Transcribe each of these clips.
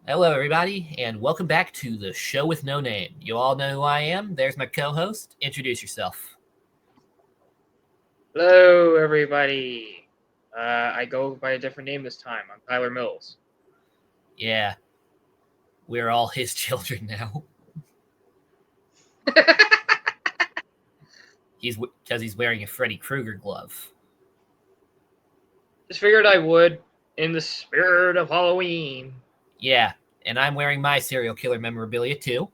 Hello, everybody, and welcome back to the show with no name. You all know who I am. There's my co host. Introduce yourself. Hello, everybody. I go by a different name this time. I'm Tyler Mills. Yeah, we're all his children now. He's wearing a Freddy Krueger glove. Just figured I would, in the spirit of Halloween. Yeah, and I'm wearing my serial killer memorabilia too.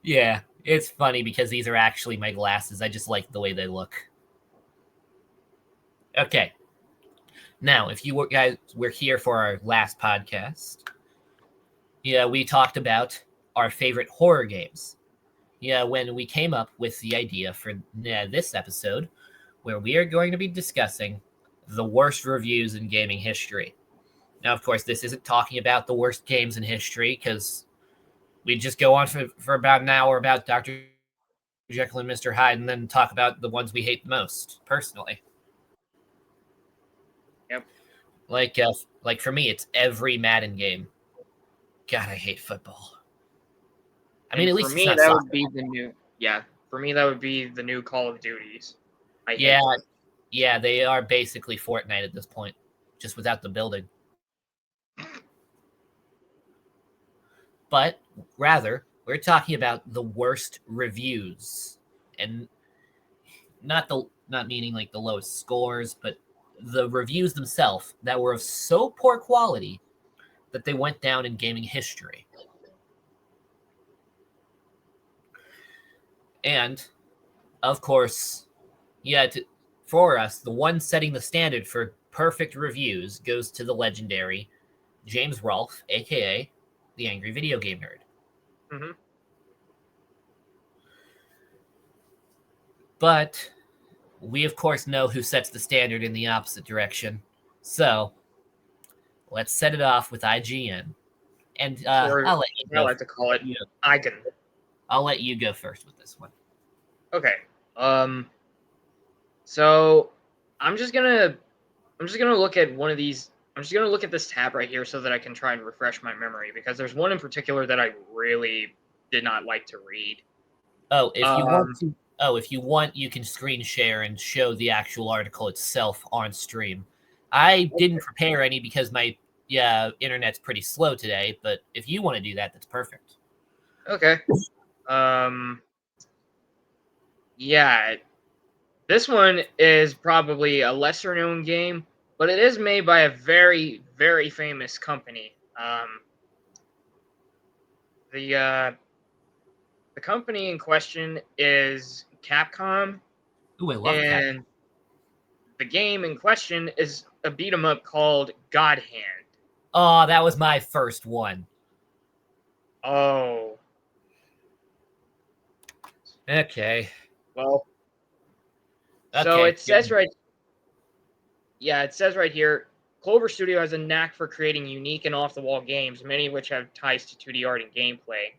Yeah, it's funny because these are actually my glasses. I just like the way they look. Okay, now if you guys were here for our last podcast, yeah, we talked about our favorite horror games. Yeah, when we came up with the idea for this episode, where we are going to be discussing the worst reviews in gaming history. Now, of course, this isn't talking about the worst games in history because we just go on for about an hour about Dr. Jekyll and Mr. Hyde and then talk about the ones we hate the most, personally. Yep. Like for me, it's every Madden game. God, I hate football. I mean, And at for least it's me, not that soccer. would be the new. Yeah, for me, that would be the new Call of Duties. I hate. Yeah, they are basically Fortnite at this point, just without the building. But rather, we're talking about the worst reviews, and not meaning like the lowest scores, but the reviews themselves that were of so poor quality that they went down in gaming history. And of course, yeah, for us, the one setting the standard for perfect reviews goes to the legendary James Rolfe, aka the Angry Video Game Nerd. Mm-hmm. But we, of course, know who sets the standard in the opposite direction. So let's set it off with IGN. And Or I'll let you I go. like to call it You, Eigen. I'll let you go first with this one. Okay. So I'm just gonna look at one of these. I'm just gonna look at this tab right here so that I can try and refresh my memory because there's one in particular that I really did not like to read. Oh, if you want Um, to, if you want, you can screen share and show the actual article itself on stream. I didn't prepare any because my internet's pretty slow today. But if you want to do that, that's perfect. okay. Um, yeah, this one is probably a lesser known game, but it is made by a very, very famous company. The the company in question is Capcom, Ooh, I love Cap. and the game in question is a beat 'em up called God Hand. Oh, that was my first one. Oh, Okay. well. So Okay. it says right Yeah, it says right here, Clover Studio has a knack for creating unique and off-the-wall games, many of which have ties to 2D art and gameplay.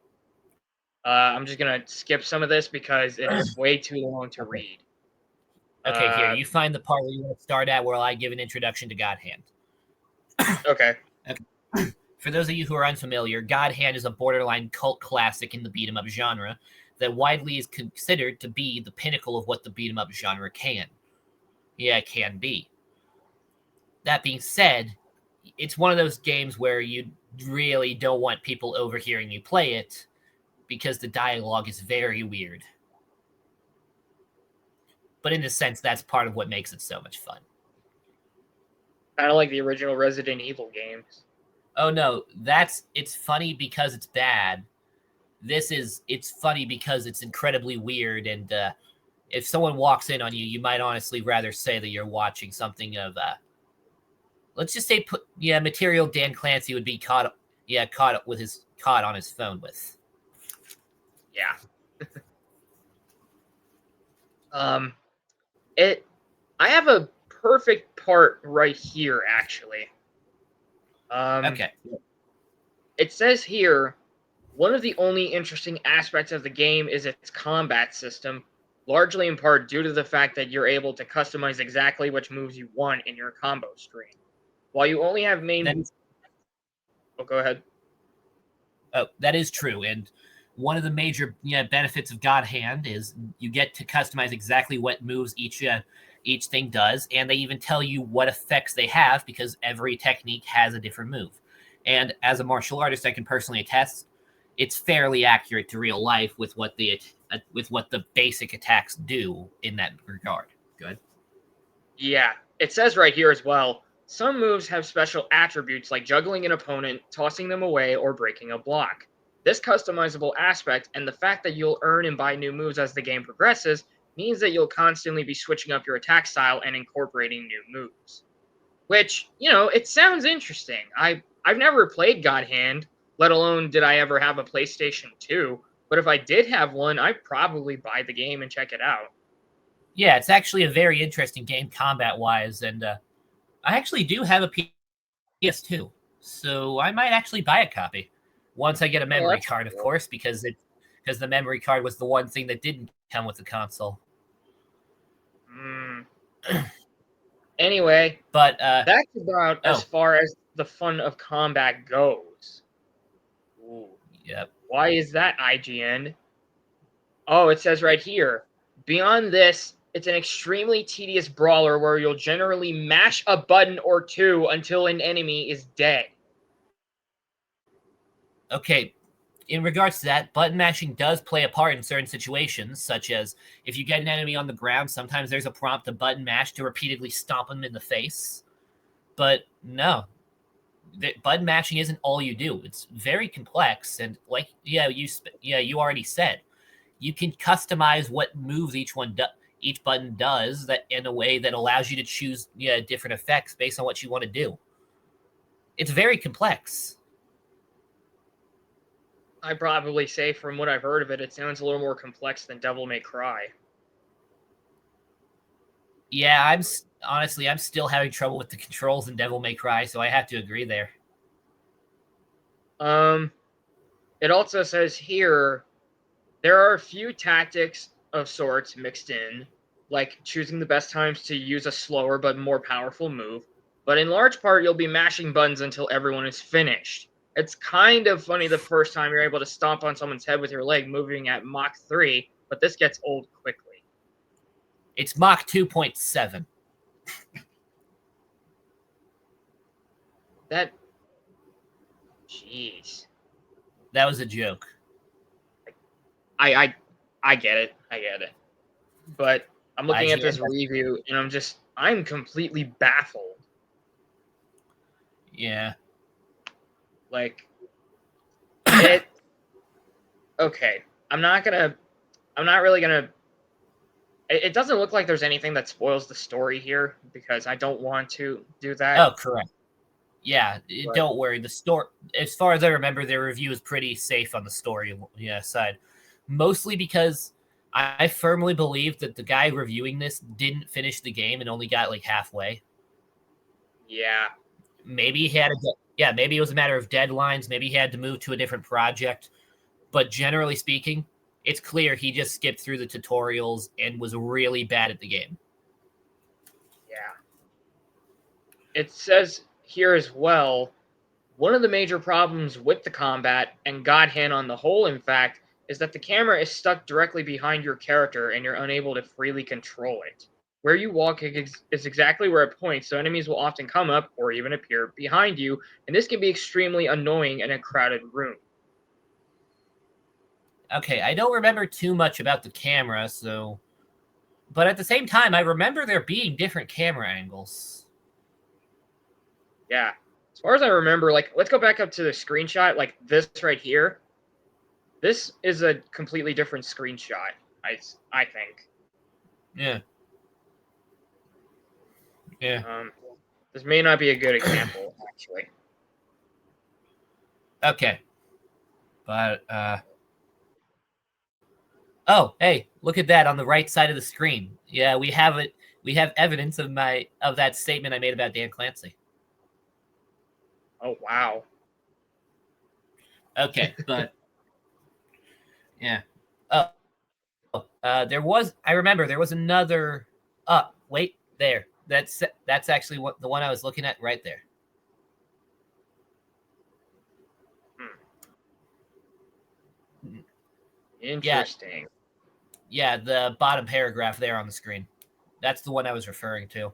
I'm just gonna skip some of this because it is way too long to Okay. read. Okay, here, Uh, you find the part where you want to start at where I give an introduction to God Hand. okay. Okay. For those of you who are unfamiliar, God Hand is a borderline cult classic in the beat 'em up genre that widely is considered to be the pinnacle of what the beat 'em up genre can. Yeah, it can be. That being said, it's one of those games where you really don't want people overhearing you play it because the dialogue is very weird. But in a sense, that's part of what makes it so much fun. Kind of like the original Resident Evil games. Oh no, it's funny because it's bad. It's funny because it's incredibly weird, and if someone walks in on you, you might honestly rather say that you're watching something of let's just say material Dan Clancy would be caught with his caught on his phone with. Yeah. Um, it. I have a perfect part right here, actually. Um, Okay. it says here, one of the only interesting aspects of the game is its combat system, largely in part due to the fact that you're able to customize exactly which moves you want in your combo screen. While you only have main... Oh, go ahead. Oh, that is true. And one of the major benefits of God Hand is you get to customize exactly what moves each thing does, and they even tell you what effects they have because every technique has a different move. And as a martial artist, I can personally attest it's fairly accurate to real life with what the basic attacks do in that regard. Good. Yeah, it says right here as well, some moves have special attributes like juggling an opponent, tossing them away, or breaking a block. This customizable aspect and the fact that you'll earn and buy new moves as the game progresses means that you'll constantly be switching up your attack style and incorporating new moves. Which, it sounds interesting. I've never played God Hand, let alone did I ever have a PlayStation 2, but if I did have one, I'd probably buy the game and check it out. Yeah, it's actually a very interesting game combat-wise, and I actually do have a PS2, so I might actually buy a copy once I get a memory card, of course, because the memory card was the one thing that didn't come with the console. Anyway, but that's about as far as the fun of combat goes. Ooh. Yep. Why is that, IGN? Oh, it says right here. Beyond this, it's an extremely tedious brawler where you'll generally mash a button or two until an enemy is dead. Okay, in regards to that, button mashing does play a part in certain situations, such as if you get an enemy on the ground, sometimes there's a prompt to button mash to repeatedly stomp them in the face. But no, button mashing isn't all you do. It's very complex, and you already said, you can customize what moves each button does that in a way that allows you to choose different effects based on what you want to do. It's very complex. I'd probably say from what I've heard of it, it sounds a little more complex than Devil May Cry. Yeah, I'm still having trouble with the controls in Devil May Cry, so I have to agree there. It also says here, there are a few tactics of sorts mixed in, like choosing the best times to use a slower but more powerful move, but in large part, you'll be mashing buttons until everyone is finished. It's kind of funny the first time you're able to stomp on someone's head with your leg moving at Mach 3, but this gets old quickly. It's Mach 2.7. Jeez. That was a joke. I get it. I get it. But I'm looking at this review, and I'm completely baffled. Yeah. Like, okay. I'm not really gonna. It doesn't look like there's anything that spoils the story here because I don't want to do that. Oh, correct. Yeah, don't worry. The story, as far as I remember, their review is pretty safe on the story side. Mostly because I firmly believe that the guy reviewing this didn't finish the game and only got like halfway. Yeah. Maybe maybe it was a matter of deadlines. Maybe he had to move to a different project. But generally speaking, it's clear he just skipped through the tutorials and was really bad at the game. Yeah. It says here as well, one of the major problems with the combat, and God Hand on the whole, in fact, is that the camera is stuck directly behind your character and you're unable to freely control it. Where you walk is exactly where it points, so enemies will often come up or even appear behind you, and this can be extremely annoying in a crowded room. Okay, I don't remember too much about the camera, but at the same time, I remember there being different camera angles. Yeah. As far as I remember, let's go back up to the screenshot, like this right here. This is a completely different screenshot, I think. Yeah. Yeah. This may not be a good example, actually. Okay. But, oh, hey, look at that on the right side of the screen. Yeah, we have it. We have evidence of that statement I made about Dan Clancy. Oh, wow. Okay, but yeah. I remember there was another. Wait, there. That's actually the one I was looking at right there. Interesting. Yeah, the bottom paragraph there on the screen. That's the one I was referring to.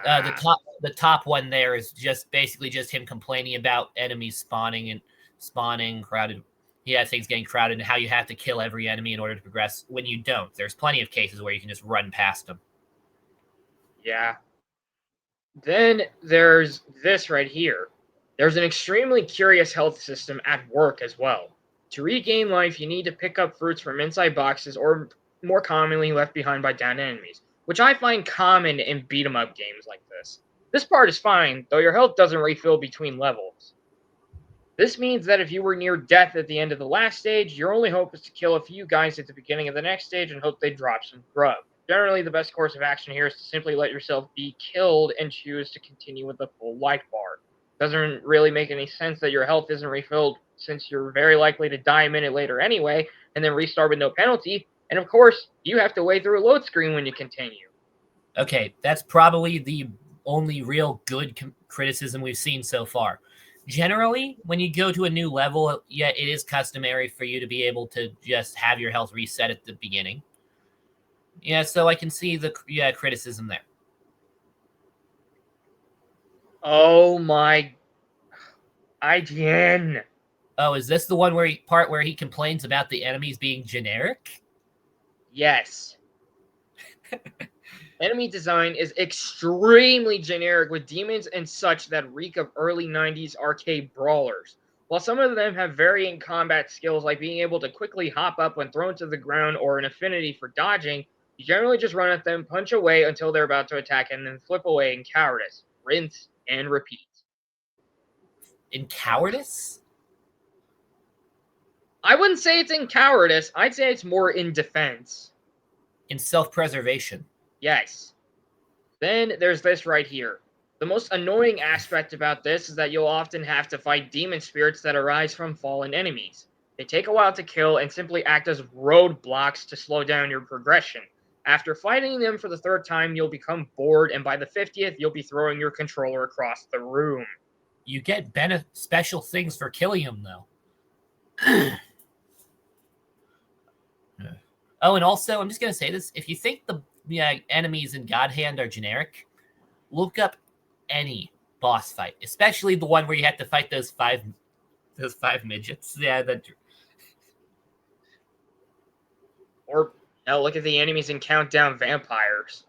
The top one there is just basically just him complaining about enemies spawning crowded. Yeah, things getting crowded, and how you have to kill every enemy in order to progress. When you don't, there's plenty of cases where you can just run past them. Yeah. Then there's this right here. There's an extremely curious health system at work as well. To regain life, you need to pick up fruits from inside boxes or more commonly left behind by downed enemies, which I find common in beat 'em up games like this. This part is fine, though your health doesn't refill between levels. This means that if you were near death at the end of the last stage, your only hope is to kill a few guys at the beginning of the next stage and hope they drop some grub. Generally, the best course of action here is to simply let yourself be killed and choose to continue with the full life bar. Doesn't really make any sense that your health isn't refilled since you're very likely to die a minute later anyway, and then restart with no penalty. And of course, you have to wait through a load screen when you continue. Okay, that's probably the only real good criticism we've seen so far. Generally, when you go to a new level, yeah, it is customary for you to be able to just have your health reset at the beginning. Yeah, so I can see the criticism there. Oh my IGN. Oh, is this the one where he complains about the enemies being generic? Yes. Enemy design is extremely generic with demons and such that reek of early 90s arcade brawlers. While some of them have varying combat skills like being able to quickly hop up when thrown to the ground or an affinity for dodging, you generally just run at them, punch away until they're about to attack, and then flip away in cowardice. Rinse and repeat. In cowardice? I wouldn't say it's in cowardice. I'd say it's more in defense. In self-preservation. Yes. Then there's this right here. The most annoying aspect about this is that you'll often have to fight demon spirits that arise from fallen enemies. They take a while to kill and simply act as roadblocks to slow down your progression. After fighting them for the third time, you'll become bored, and by the 50th, you'll be throwing your controller across the room. You get special things for killing them, though. Oh, and also, I'm just going to say this. If you think the enemies in God Hand are generic, look up any boss fight, especially the one where you have to fight those five midgets. Yeah, Or look at the enemies in Countdown Vampires.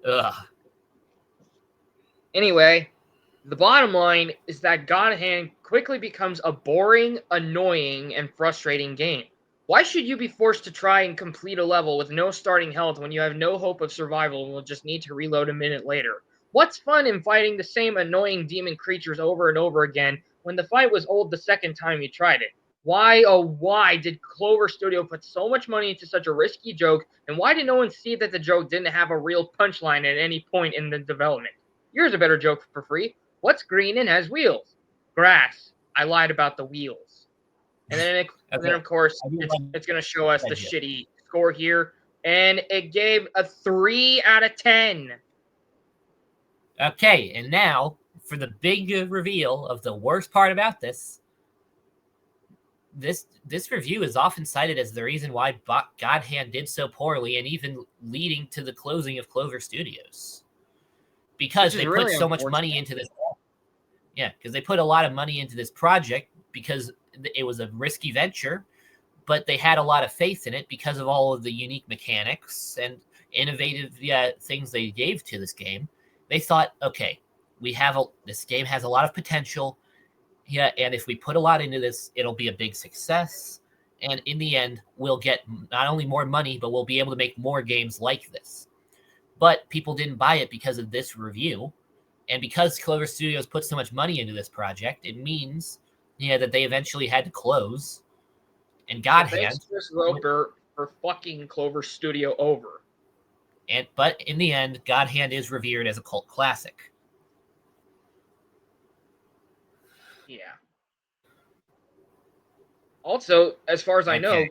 Ugh. Anyway, the bottom line is that God Hand quickly becomes a boring, annoying, and frustrating game. Why should you be forced to try and complete a level with no starting health when you have no hope of survival and will just need to reload a minute later? What's fun in fighting the same annoying demon creatures over and over again when the fight was old the second time you tried it? Why, oh why, did Clover Studio put so much money into such a risky joke, and why did no one see that the joke didn't have a real punchline at any point in the development? Here's a better joke for free. What's green and has wheels? Grass. I lied about the wheels. And then, of course, it's going to show us the shitty score here. And it gave a 3 out of 10. Okay, and now for the big reveal of the worst part about this. This review is often cited as the reason why God Hand did so poorly and even leading to the closing of Clover Studios. Because they put so much money into this. Yeah, because they put a lot of money into this project because it was a risky venture, but they had a lot of faith in it because of all of the unique mechanics and innovative things they gave to this game. They thought, okay, this game has a lot of potential. Yeah, and if we put a lot into this, it'll be a big success. And in the end, we'll get not only more money, but we'll be able to make more games like this. But people didn't buy it because of this review. And because Clover Studios put so much money into this project, it means that they eventually had to close. And God Hand. Thanks, Chris Roper, for fucking Clover Studio over. But in the end, God Hand is revered as a cult classic. Yeah. Also, as far as I know,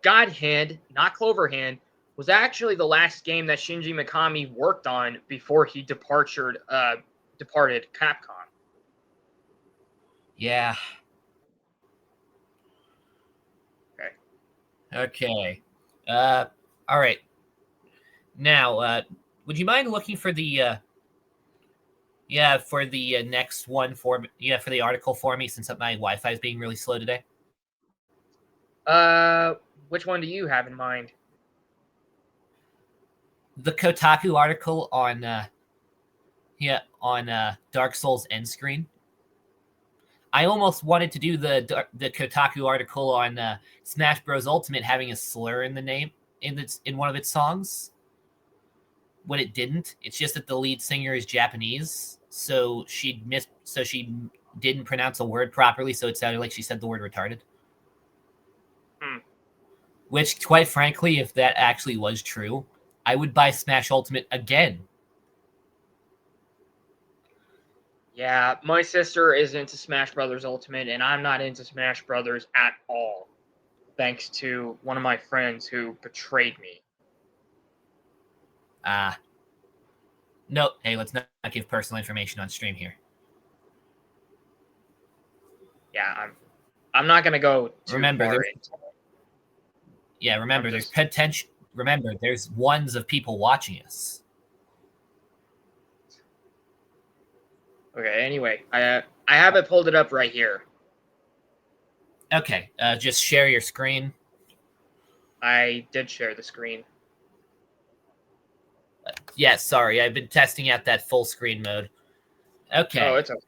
God Hand, not Clover Hand, was actually the last game that Shinji Mikami worked on before he departed Capcom. Yeah. Okay. All right. Now, would you mind looking for the next one for for the article for me, since my Wi-Fi is being really slow today? Which one do you have in mind? The Kotaku article on Dark Souls end screen. I almost wanted to do the Kotaku article on Smash Bros. Ultimate having a slur in the name in one of its songs. When it didn't, it's just that the lead singer is Japanese, so she didn't pronounce a word properly, so it sounded like she said the word retarded. Which, quite frankly, if that actually was true, I would buy Smash Ultimate again. Yeah, my sister is into Smash Brothers Ultimate, and I'm not into Smash Brothers at all, thanks to one of my friends who betrayed me. No, hey, let's not give personal information on stream here. Yeah, I'm not gonna go too Remember, far into it. Yeah, remember, there's potential. Remember, there's ones of people watching us. Okay. Anyway, I haven't pulled it up right here. Okay, just share your screen. I did share the screen. Yeah, sorry, I've been testing out that full screen mode. Okay. Oh, it's okay.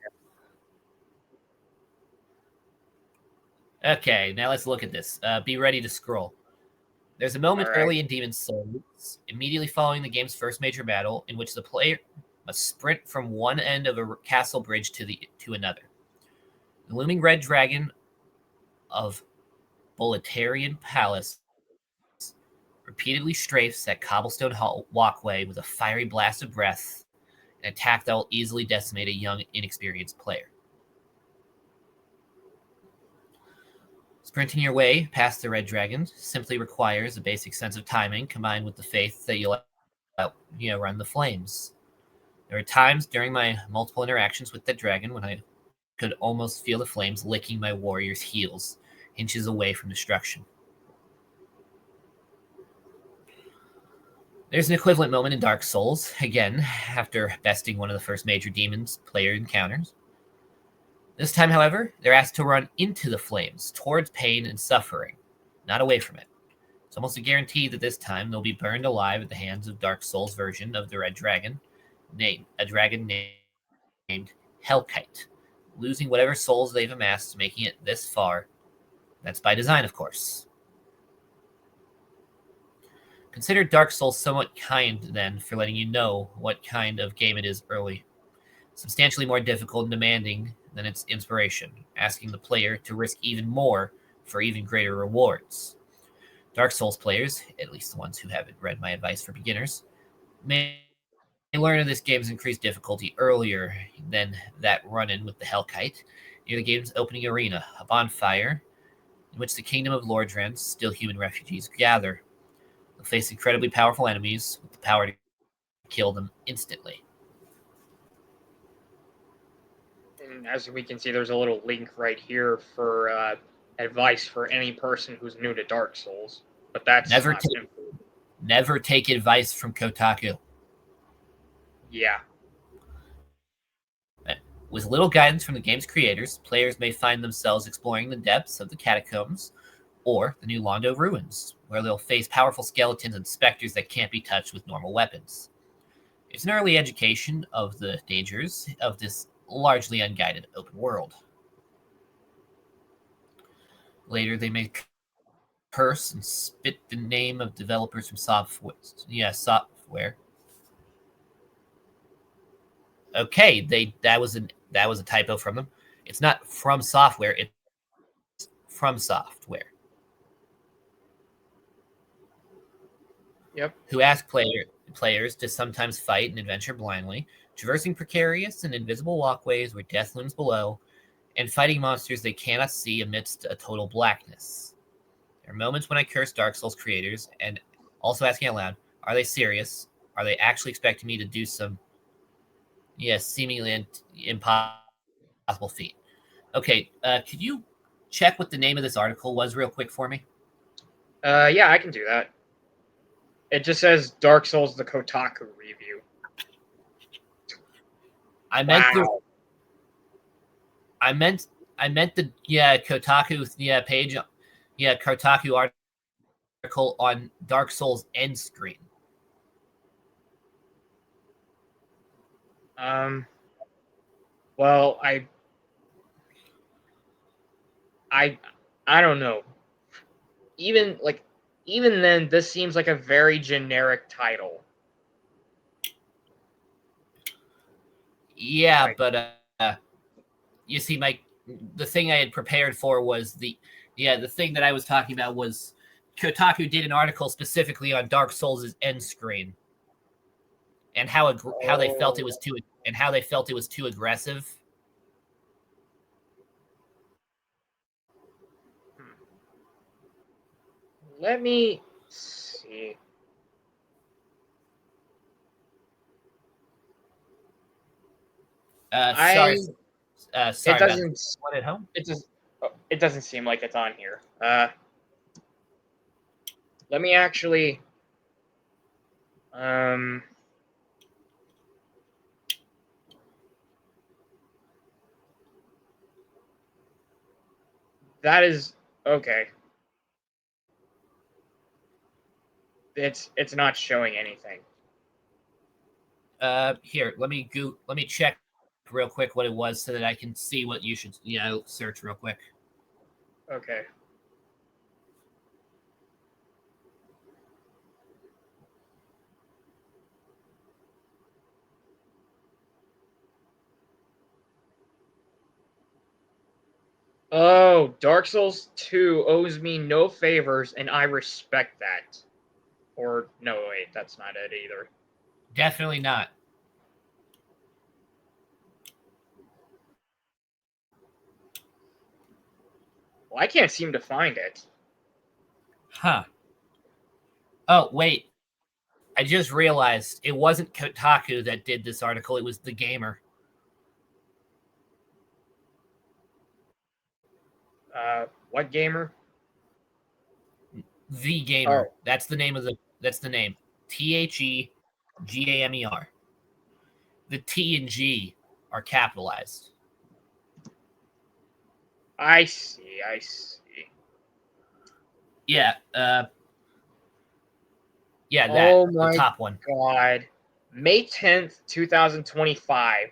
Okay, now let's look at this. Be ready to scroll. There's a moment early in Demon's Souls, immediately following the game's first major battle, in which the player must sprint from one end of a castle bridge to another. The looming red dragon of Boletarian Palace repeatedly strafes that cobblestone walkway with a fiery blast of breath, an attack that will easily decimate a young, inexperienced player. Sprinting your way past the red dragon simply requires a basic sense of timing combined with the faith that you'll run the flames. There are times during my multiple interactions with that dragon when I could almost feel the flames licking my warrior's heels, inches away from destruction. There's an equivalent moment in Dark Souls, again, after besting one of the first major demons player encounters. This time, however, they're asked to run into the flames, towards pain and suffering, not away from it. It's almost a guarantee that this time they'll be burned alive at the hands of Dark Souls' version of the Red Dragon, a dragon named Hellkite, losing whatever souls they've amassed, making it this far. That's by design, of course. Consider Dark Souls somewhat kind, then, for letting you know what kind of game it is early. Substantially more difficult and demanding than its inspiration, asking the player to risk even more for even greater rewards. Dark Souls players, at least the ones who haven't read my advice for beginners, may learn of this game's increased difficulty earlier than that run-in with the Hellkite, near the game's opening arena, a bonfire in which the kingdom of Lordran's still human refugees gather. They'll face incredibly powerful enemies with the power to kill them instantly. And as we can see, there's a little link right here for advice for any person who's new to Dark Souls. But that's never take advice from Kotaku. Yeah. With little guidance from the game's creators, players may find themselves exploring the depths of the catacombs or the New Londo ruins, where they'll face powerful skeletons and specters that can't be touched with normal weapons. It's an early education of the dangers of this largely unguided open world. Later, they may curse and spit the name of developers from software. Okay, that was a typo from them. It's not from software, it's from software. Yep. Who ask players to sometimes fight and adventure blindly, traversing precarious and invisible walkways where death looms below, and fighting monsters they cannot see amidst a total blackness. There are moments when I curse Dark Souls creators and also asking out loud, are they serious? Are they actually expecting me to do some seemingly impossible feat? Okay, could you check what the name of this article was real quick for me? Yeah, I can do that. It just says Dark Souls the Kotaku review. I meant the Wow. I meant the Kotaku page, Kotaku article on Dark Souls end screen. Well, I don't know. Even then, this seems like a very generic title. Yeah, Like, but you see, the thing I had prepared for was the thing that I was talking about was Kotaku did an article specifically on Dark Souls' end screen and how they felt it was too aggressive. let me see. Sorry, I it sorry about doesn't one at home. it doesn't seem like it's on here. Let me actually um that is okay. It's not showing anything. Here, let me check real quick what it was so that I can see what you should search real quick. Okay. Oh, Dark Souls 2 owes me no favors, and I respect that. Or, no, wait, that's not it either. Definitely not. Well, I can't seem to find it. Huh. Oh, wait. I just realized it wasn't Kotaku that did this article. It was The Gamer. What gamer? The Gamer. Oh, That's the name. TheGamer. The T and G are capitalized. I see, I see. Yeah. Oh the my top one. god. May 10th, 2025.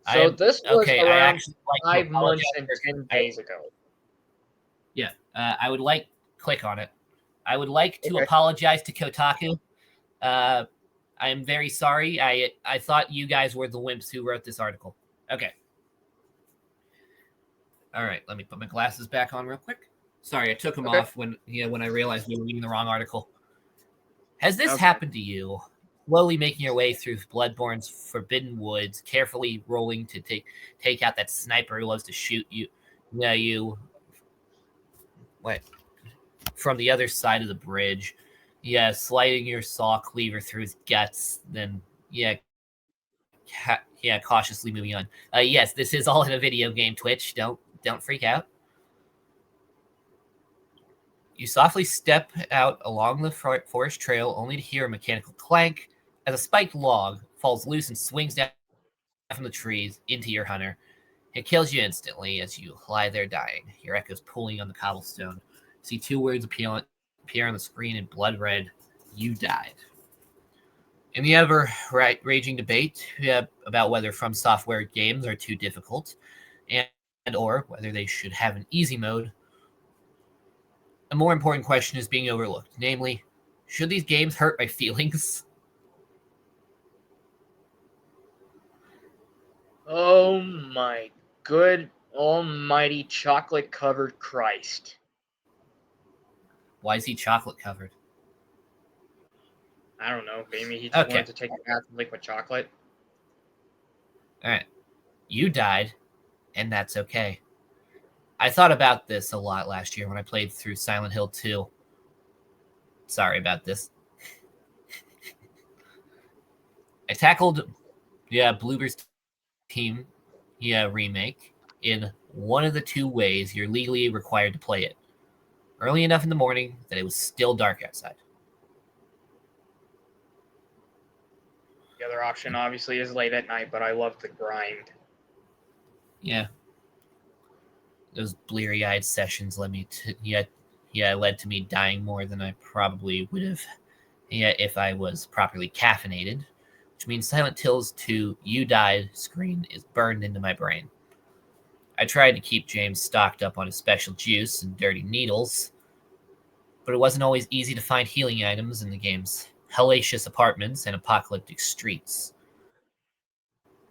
I So am this was okay. I around actually like to 5 months apologize. and 10 days ago. I would like click on it. I would like to Okay. apologize to Kotaku. I am very sorry. I thought you guys were the wimps who wrote this article. Okay. All right. Let me put my glasses back on real quick. Sorry, I took them Okay. off when I realized we were reading the wrong article. Has this Okay. happened to you? Slowly making your way through Bloodborne's forbidden woods, carefully rolling to take out that sniper who loves to shoot you. Yeah, what from the other side of the bridge. Yeah, sliding your saw cleaver through his guts. Then cautiously moving on. Yes, this is all in a video game. Twitch, don't freak out. You softly step out along the forest trail, only to hear a mechanical clank as a spiked log falls loose and swings down from the trees into your hunter. It kills you instantly as you lie there dying, your echoes pulling on the cobblestone. See two words appear on the screen in blood red. You died. In the ever raging debate about whether From Software games are too difficult and or whether they should have an easy mode, a more important question is being overlooked. Namely, should these games hurt my feelings? Oh my good almighty chocolate covered Christ. Why is he chocolate covered? I don't know. Maybe he just Okay. wanted to take a bath in liquid chocolate. All right. You died, and that's okay. I thought about this a lot last year when I played through Silent Hill 2. Sorry about this. I tackled Bloober's Team remake in one of the two ways you're legally required to play it. early enough in the morning that it was still dark outside. The other option, obviously, is late at night, but I love the grind. Yeah. Those bleary-eyed sessions led to me dying more than I probably would have if I was properly caffeinated, which means Silent Hill's 2 You Died screen is burned into my brain. I tried to keep James stocked up on his special juice and dirty needles, but it wasn't always easy to find healing items in the game's hellacious apartments and apocalyptic streets.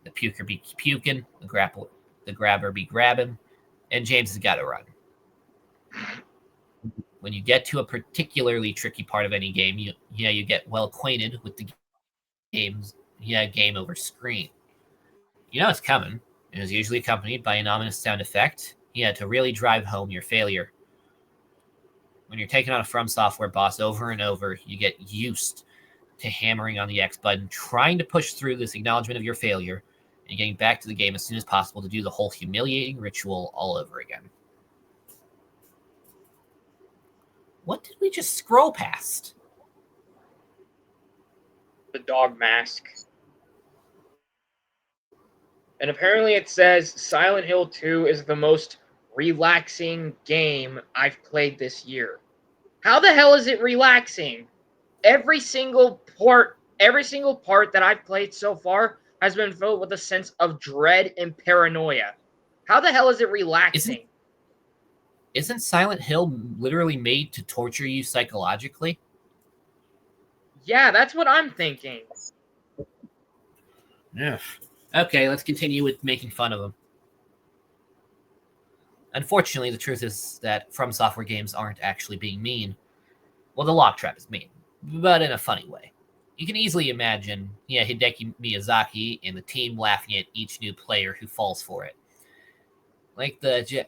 The puker be puking, the grabber be grabbing, and James has got to run. When you get to a particularly tricky part of any game, you get well acquainted with the game's game over screen. You know it's coming. It is usually accompanied by an ominous sound effect, to really drive home your failure. When you're taking on a From Software boss over and over, you get used to hammering on the X button, trying to push through this acknowledgement of your failure, and getting back to the game as soon as possible to do the whole humiliating ritual all over again. What did we just scroll past? The dog mask. And apparently it says Silent Hill 2 is the most relaxing game I've played this year. How the hell is it relaxing? Every single part that I've played so far has been filled with a sense of dread and paranoia. How the hell is it relaxing? Isn't Silent Hill literally made to torture you psychologically? Yeah, that's what I'm thinking. Yeah. Okay, let's continue with making fun of them. Unfortunately, the truth is that From Software games aren't actually being mean. Well, the Lock Trap is mean, but in a funny way. You can easily imagine, Hideki Miyazaki and the team laughing at each new player who falls for it. Like the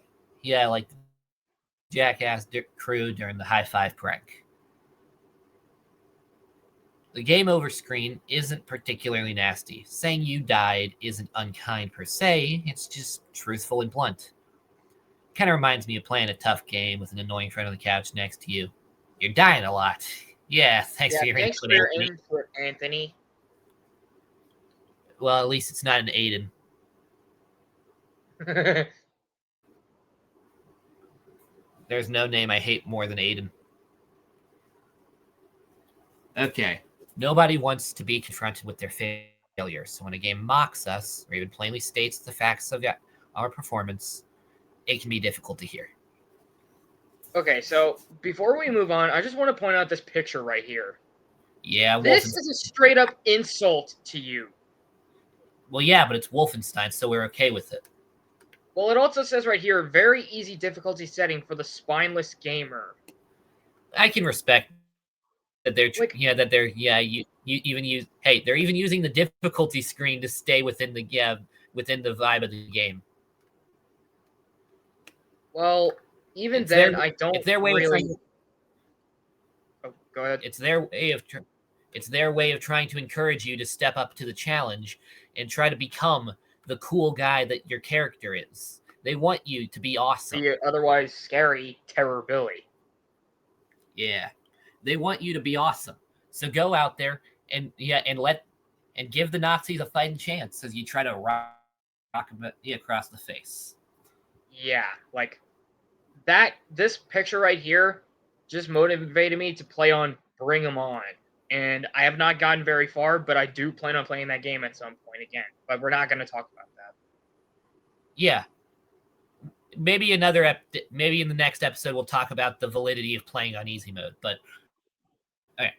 Jackass crew during the High Five prank. The game over screen isn't particularly nasty. Saying you died isn't unkind per se, it's just truthful and blunt. Kind of reminds me of playing a tough game with an annoying friend on the couch next to you. You're dying a lot. Yeah, thanks for your input, Anthony. Well, at least it's not an Aiden. There's no name I hate more than Aiden. Okay. Nobody wants to be confronted with their failures. So when a game mocks us, or even plainly states the facts of our performance, it can be difficult to hear. Okay, so before we move on, I just want to point out this picture right here. Yeah, this is a straight up insult to you. Well, yeah, but it's Wolfenstein, so we're okay with it. Well, it also says right here, very easy difficulty setting for the spineless gamer. I can respect that they're they're even using the difficulty screen to stay within the vibe of the game. Well, even it's then, I don't. It's their way really... of trying. Oh, go ahead. It's their way of trying to encourage you to step up to the challenge and try to become the cool guy that your character is. They want you to be awesome. Be otherwise scary Terror Billy. Yeah. They want you to be awesome. So go out there and give the Nazis a fighting chance as you try to rock them across the face. Yeah, like that. This picture right here just motivated me to play on Bring 'Em On. And I have not gotten very far, but I do plan on playing that game at some point again. But we're not going to talk about that. Yeah. Maybe in the next episode we'll talk about the validity of playing on easy mode. But okay.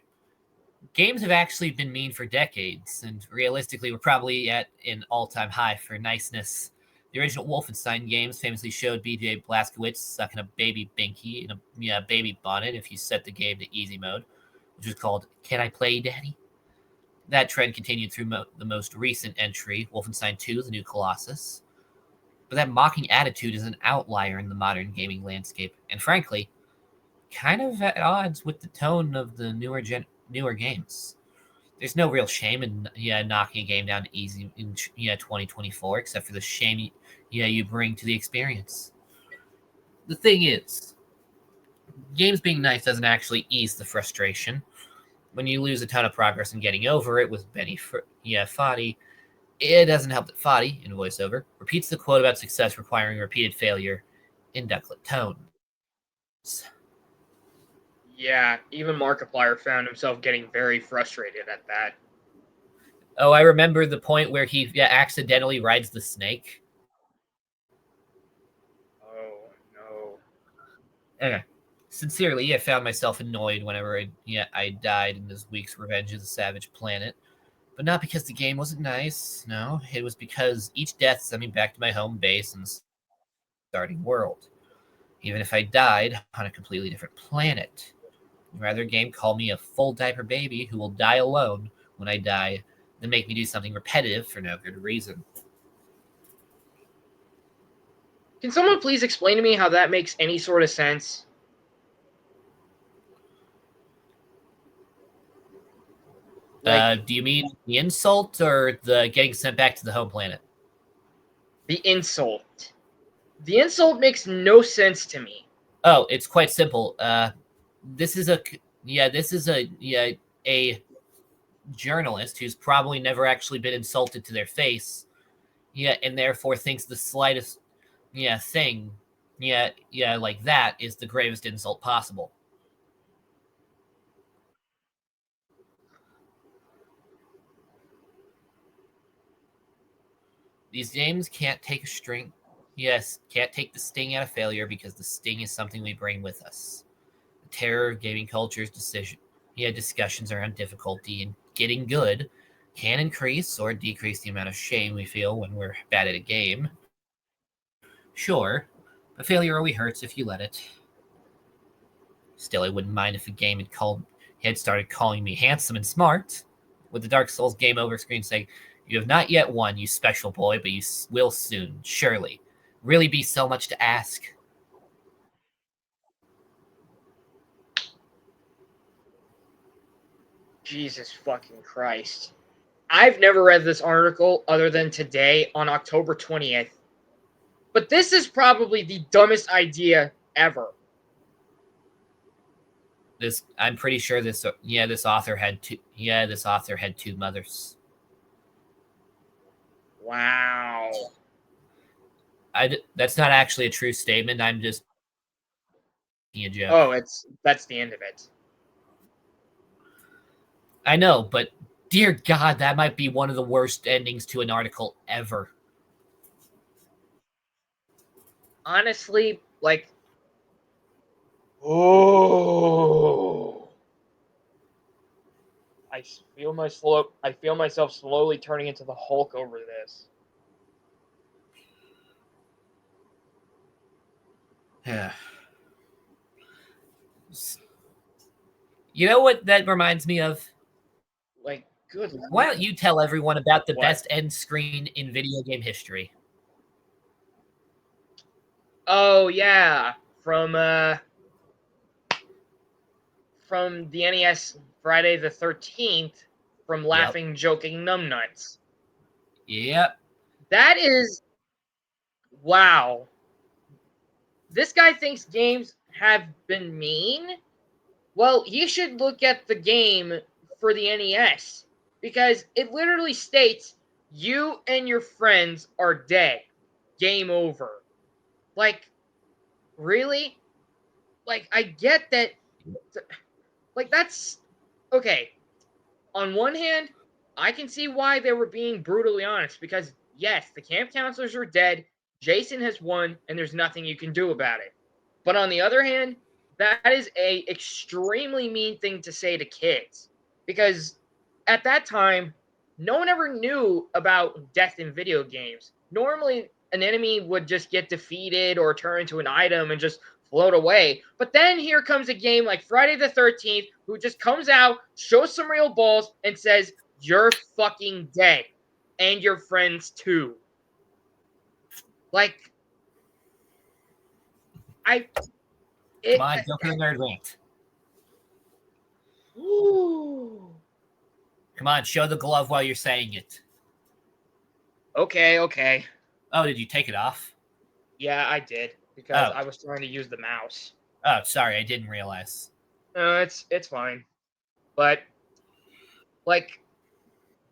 Games have actually been mean for decades, and realistically we're probably at an all-time high for niceness. The original Wolfenstein games famously showed B.J. Blazkowicz sucking a baby binky in a baby bonnet if you set the game to easy mode, which was called Can I Play, Daddy? That trend continued through the most recent entry, Wolfenstein 2, The New Colossus. But that mocking attitude is an outlier in the modern gaming landscape, and frankly, kind of at odds with the tone of the newer games. There's no real shame in knocking a game down to easy in 2024, except for the shame you bring to the experience. The thing is, games being nice doesn't actually ease the frustration. When you lose a ton of progress in getting over it with Foddy, it doesn't help that Foddy, in voiceover, repeats the quote about success requiring repeated failure in ducklet tones. Yeah, even Markiplier found himself getting very frustrated at that. Oh, I remember the point where he accidentally rides the snake. Oh, no. Okay. Sincerely, I found myself annoyed whenever I died in this week's Revenge of the Savage Planet. But not because the game wasn't nice. No, it was because each death sent me back to my home base and starting world. Even if I died on a completely different planet. I'd rather a game call me a full diaper baby who will die alone when I die than make me do something repetitive for no good reason. Can someone please explain to me how that makes any sort of sense? Do you mean the insult or the getting sent back to the home planet? The insult. The insult makes no sense to me. Oh, it's quite simple. This is a journalist who's probably never actually been insulted to their face, and therefore thinks the slightest thing, like that is the gravest insult possible. These games can't take can't take the sting out of failure because the sting is something we bring with us. The terror of gaming culture's discussions around difficulty and getting good can increase or decrease the amount of shame we feel when we're bad at a game. Sure, but failure only hurts if you let it. Still, I wouldn't mind if a game had started calling me handsome and smart, with the Dark Souls game over screen saying, "You have not yet won, you special boy, but you will soon, surely." Really be so much to ask? Jesus fucking Christ. I've never read this article other than today on October 20th. But this is probably the dumbest idea ever. I'm pretty sure this author had two mothers. Wow. That's not actually a true statement. I'm just a joke. Oh, that's the end of it. I know, but dear God, that might be one of the worst endings to an article ever. Honestly, like, oh, I feel myself slowly turning into the Hulk over this. Yeah. You know what that reminds me of? Like, good. Why don't you tell everyone about the What? best end screen in video game history? Oh yeah, from the NES Friday the 13th from Laughing Joking Numbnuts. Yep. That is wow. This guy thinks games have been mean. Well, you should look at the game for the NES because it literally states you and your friends are dead. Game over. Like, really? Like, I get that. Like, that's okay. On one hand, I can see why they were being brutally honest because, yes, the camp counselors are dead. Jason has won, and there's nothing you can do about it. But on the other hand, that is a extremely mean thing to say to kids because at that time, no one ever knew about death in video games. Normally, an enemy would just get defeated or turn into an item and just float away. But then here comes a game like Friday the 13th who just comes out, shows some real balls, and says, "You're fucking dead. And your friends too." Like, Come on, go for the nerd rant. Ooh. Come on, show the glove while you're saying it. Okay. Oh, did you take it off? Yeah, I did because I was trying to use the mouse. Oh, sorry, I didn't realize. It's fine. But like,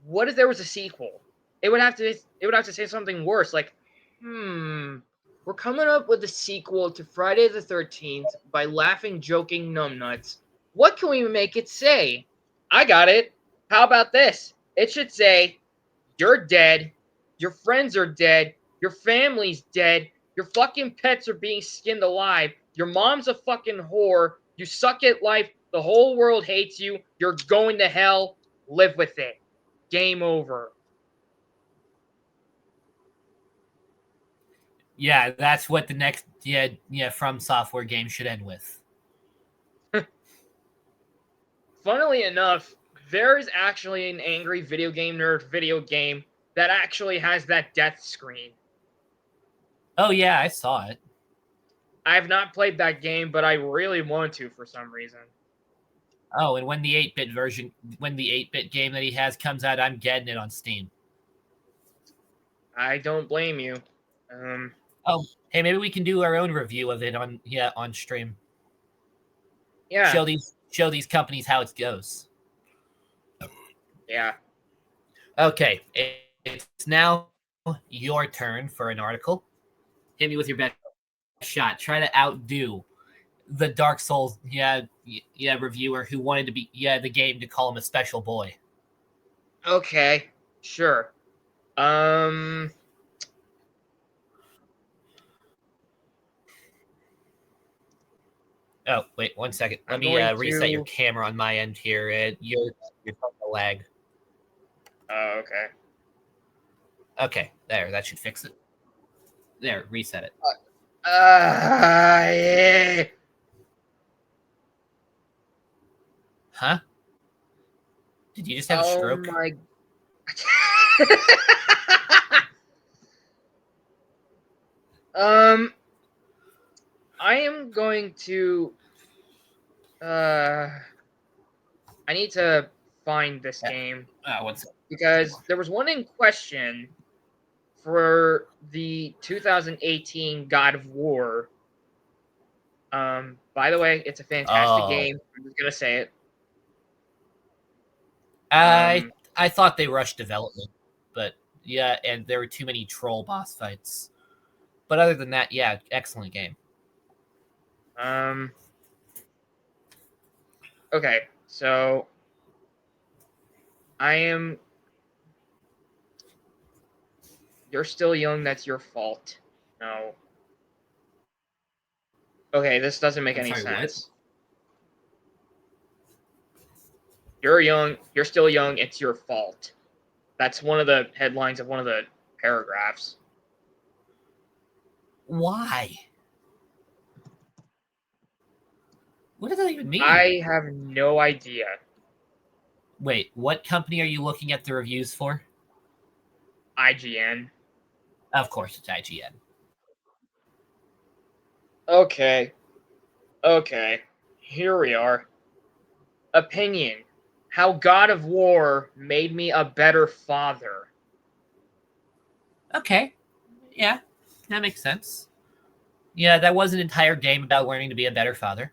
what if there was a sequel? It would have to say something worse, like, we're coming up with a sequel to Friday the 13th by Laughing Joking Numbnuts. What can we make it say? I got it. How about this? It should say, you're dead, your friends are dead, your family's dead, your fucking pets are being skinned alive, your mom's a fucking whore, you suck at life, the whole world hates you, you're going to hell, live with it. Game over. Yeah, that's what the next From Software game should end with. Funnily enough, there is actually an Angry Video Game Nerd video game that actually has that death screen. Oh yeah, I saw it. I have not played that game, but I really want to for some reason. Oh, and when the 8-bit game that he has comes out, I'm getting it on Steam. I don't blame you. Oh, hey, maybe we can do our own review of it on stream. Yeah. Show these companies how it goes. Yeah. Okay, it's now your turn for an article. Hit me with your best shot. Try to outdo the Dark Souls reviewer who wanted to be the game to call him a special boy. Okay, sure. Oh, wait 1 second. Let me reset your camera on my end here. You're talking a lag. Oh, okay. Okay, there. That should fix it. There, reset it. Yeah. Huh? Did you just have a stroke? Oh my. I am going to. I need to find this game. One second. Because there was one in question for the 2018 God of War. By the way, it's a fantastic game. I'm just gonna say it. I thought they rushed development, but yeah, and there were too many troll boss fights. But other than that, yeah, excellent game. Okay, so I am. You're still young. That's your fault. No. Okay, this doesn't make any sense. What? You're young. You're still young. It's your fault. That's one of the headlines of one of the paragraphs. Why? What does that even mean? I have no idea. Wait, what company are you looking at the reviews for? IGN. Of course, it's IGN. Okay. Here we are. Opinion. How God of War made me a better father. Okay. Yeah, that makes sense. Yeah, that was an entire game about learning to be a better father.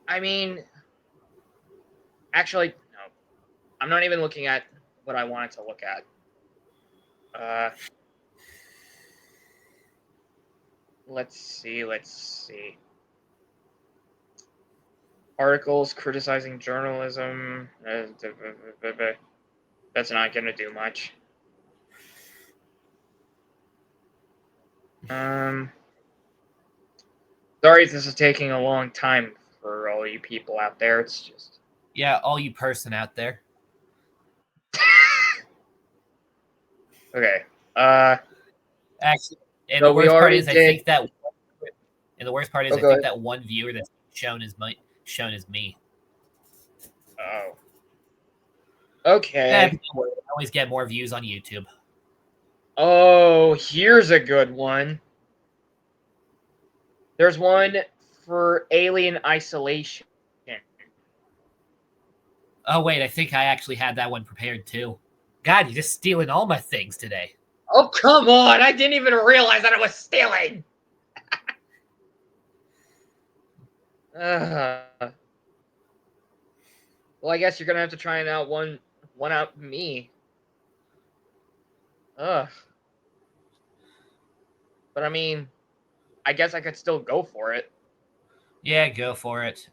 I mean, actually, no. I'm not even looking at what I wanted to look at. Let's see. Articles criticizing journalism. That's not going to do much. Sorry if this is taking a long time for all you people out there. It's just... Yeah, all you person out there. Okay. Actually, and the worst part is I think that one viewer that's shown is me. Oh. Okay. I always get more views on YouTube. Oh, here's a good one. There's one for Alien Isolation. Oh, wait, I think I actually had that one prepared too. God, you're just stealing all my things today. Oh, come on! I didn't even realize that I was stealing! Well, I guess you're gonna have to try and one out me. Ugh. But I mean, I guess I could still go for it. Yeah, go for it.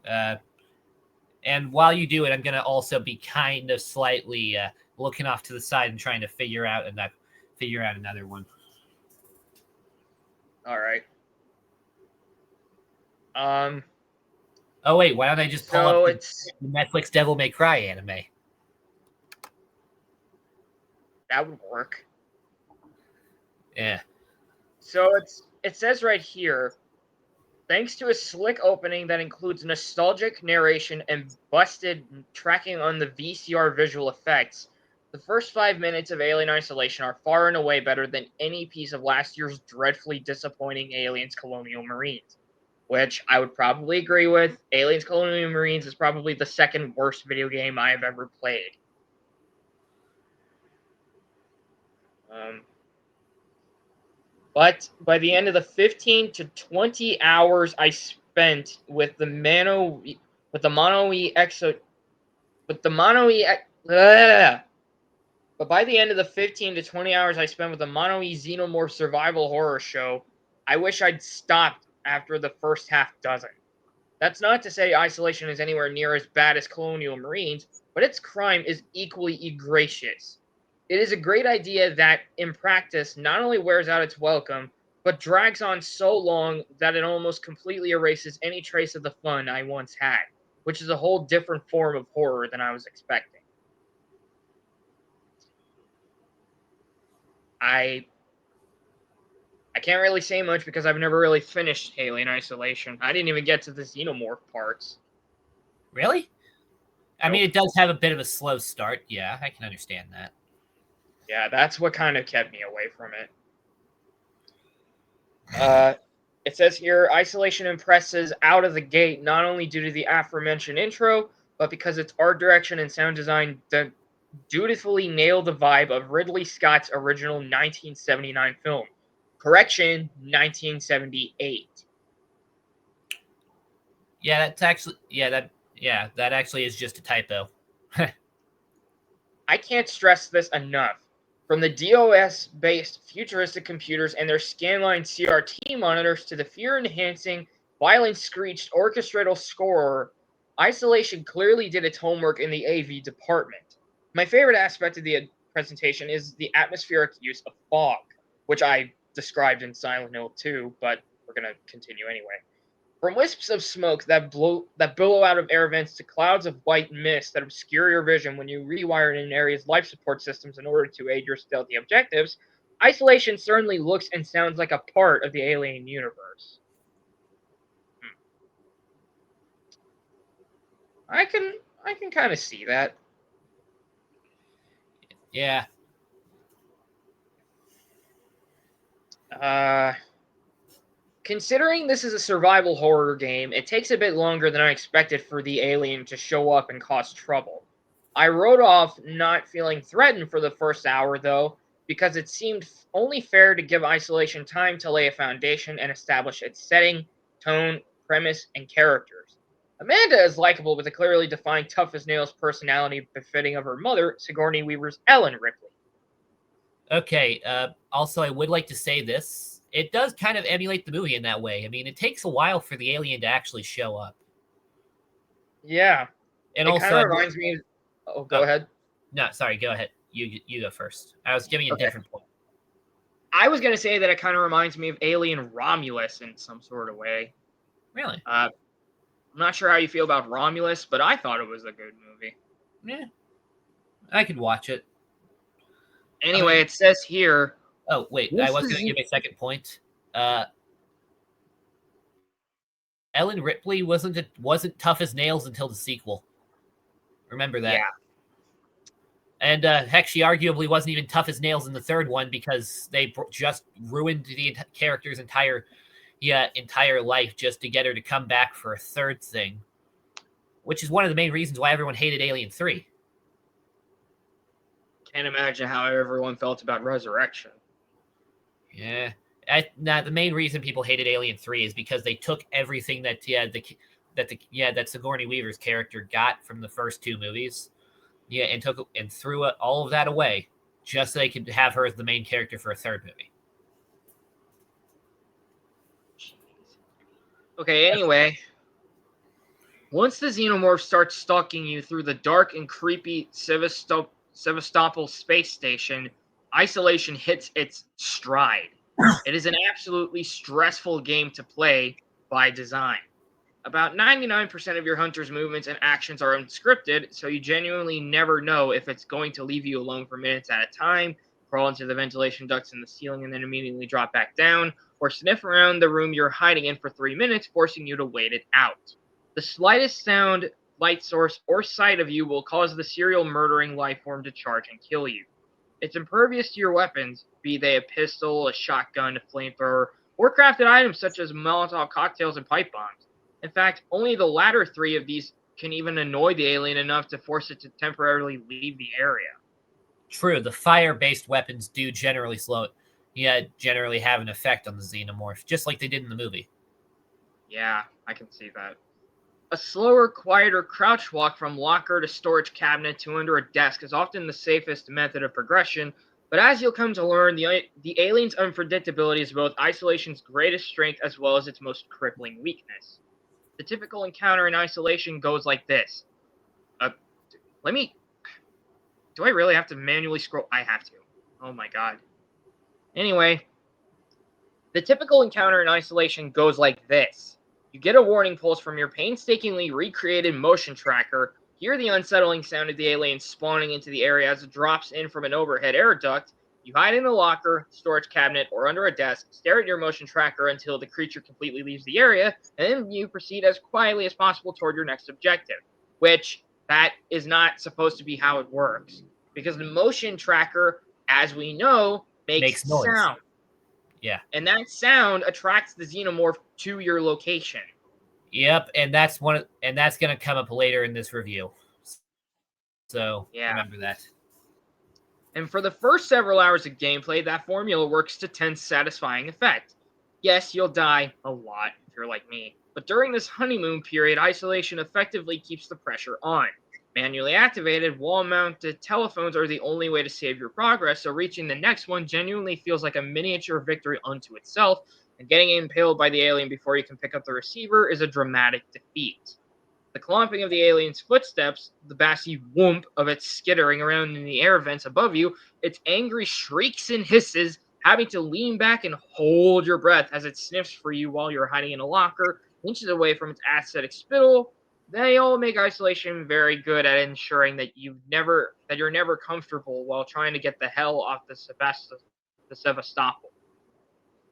And while you do it, I'm gonna also be kind of slightly looking off to the side and trying to figure out another one. All right. Oh wait, why don't I just pull So up the Netflix Devil May Cry anime? That would work. Yeah. So it says right here, thanks to a slick opening that includes nostalgic narration and busted tracking on the VCR visual effects, the first 5 minutes of Alien Isolation are far and away better than any piece of last year's dreadfully disappointing Aliens Colonial Marines. Which I would probably agree with. Aliens Colonial Marines is probably the second worst video game I have ever played. But by the end of the 15 to 20 hours I spent with the Mono E Exo with the Mono E but by the end of the 15 to 20 hours I spent with the Mono E Xenomorph survival horror show, I wish I'd stopped after the first half dozen. That's not to say Isolation is anywhere near as bad as Colonial Marines, but its crime is equally egregious. It is a great idea that, in practice, not only wears out its welcome, but drags on so long that it almost completely erases any trace of the fun I once had, which is a whole different form of horror than I was expecting. I can't really say much because I've never really finished Alien Isolation. I didn't even get to the Xenomorph parts. Really? I Nope. mean, it does have a bit of a slow start. Yeah, I can understand that. Yeah, that's what kind of kept me away from it. It says here, Isolation impresses out of the gate, not only due to the aforementioned intro, but because its art direction and sound design dutifully nail the vibe of Ridley Scott's original 1979 film. Correction, 1978. Yeah, that's actually that actually is just a typo. I can't stress this enough. From the DOS-based futuristic computers and their scanline CRT monitors to the fear-enhancing, violence-screeched orchestral score, Isolation clearly did its homework in the AV department. My favorite aspect of the presentation is the atmospheric use of fog, which I described in Silent Hill 2, but we're going to continue anyway. From wisps of smoke that billow out of air vents to clouds of white mist that obscure your vision when you rewire an area's life support systems in order to aid your stealthy objectives, Isolation certainly looks and sounds like a part of the Alien universe. I can kind of see that. Yeah. Considering this is a survival horror game, it takes a bit longer than I expected for the alien to show up and cause trouble. I wrote off not feeling threatened for the first hour, though, because it seemed only fair to give Isolation time to lay a foundation and establish its setting, tone, premise, and characters. Amanda is likable with a clearly defined tough-as-nails personality befitting of her mother, Sigourney Weaver's Ellen Ripley. Okay. Also, I would like to say this. It does kind of emulate the movie in that way. I mean, it takes a while for the alien to actually show up. Yeah. And it also, kind of reminds me of... Oh, go ahead. No, sorry. Go ahead. You go first. I was giving you a different point. I was going to say that it kind of reminds me of Alien Romulus in some sort of way. Really? I'm not sure how you feel about Romulus, but I thought it was a good movie. Yeah. I could watch it. Anyway, it says here... Oh, wait. I was going to give a second point. Ellen Ripley wasn't tough as nails until the sequel. Remember that. Yeah. And heck, she arguably wasn't even tough as nails in the third one because they just ruined the character's entire life just to get her to come back for a third thing, which is one of the main reasons why everyone hated Alien 3. Can't imagine how everyone felt about Resurrection. Yeah. The main reason people hated Alien 3 is because they took everything that that Sigourney Weaver's character got from the first two movies. Yeah, and threw all of that away just so they could have her as the main character for a third movie. Okay, anyway. Once the xenomorph starts stalking you through the dark and creepy Sevastopol space station, isolation hits its stride. It is an absolutely stressful game to play by design. About 99% of your hunter's movements and actions are unscripted, so you genuinely never know if it's going to leave you alone for minutes at a time, crawl into the ventilation ducts in the ceiling and then immediately drop back down, or sniff around the room you're hiding in for 3 minutes, forcing you to wait it out. The slightest sound, light source, or sight of you will cause the serial murdering lifeform to charge and kill you. It's impervious to your weapons, be they a pistol, a shotgun, a flamethrower, or crafted items such as Molotov cocktails and pipe bombs. In fact, only the latter three of these can even annoy the alien enough to force it to temporarily leave the area. True, the fire-based weapons do generally generally have an effect on the xenomorph, just like they did in the movie. Yeah, I can see that. A slower, quieter crouch walk from locker to storage cabinet to under a desk is often the safest method of progression, but as you'll come to learn, the alien's unpredictability is both Isolation's greatest strength as well as its most crippling weakness. The typical encounter in Isolation goes like this. Do I really have to manually scroll? I have to. Oh my god. Anyway, the typical encounter in Isolation goes like this. You get a warning pulse from your painstakingly recreated motion tracker, hear the unsettling sound of the alien spawning into the area as it drops in from an overhead air duct, you hide in a locker, storage cabinet, or under a desk, stare at your motion tracker until the creature completely leaves the area, and then you proceed as quietly as possible toward your next objective, which that is not supposed to be how it works. Because the motion tracker, as we know, makes noise. sound. Yeah. And that sound attracts the xenomorph to your location. Yep, and that's going to come up later in this review. So, remember that. And for the first several hours of gameplay, that formula works to tense, satisfying effect. Yes, you'll die a lot if you're like me, but during this honeymoon period, Isolation effectively keeps the pressure on. Manually activated, wall-mounted telephones are the only way to save your progress, so reaching the next one genuinely feels like a miniature victory unto itself, and getting impaled by the alien before you can pick up the receiver is a dramatic defeat. The clomping of the alien's footsteps, the bassy whoomp of its skittering around in the air vents above you, its angry shrieks and hisses, having to lean back and hold your breath as it sniffs for you while you're hiding in a locker, inches away from its acidic spittle, they all make Isolation very good at ensuring that you're never comfortable while trying to get the hell off the Sevastopol.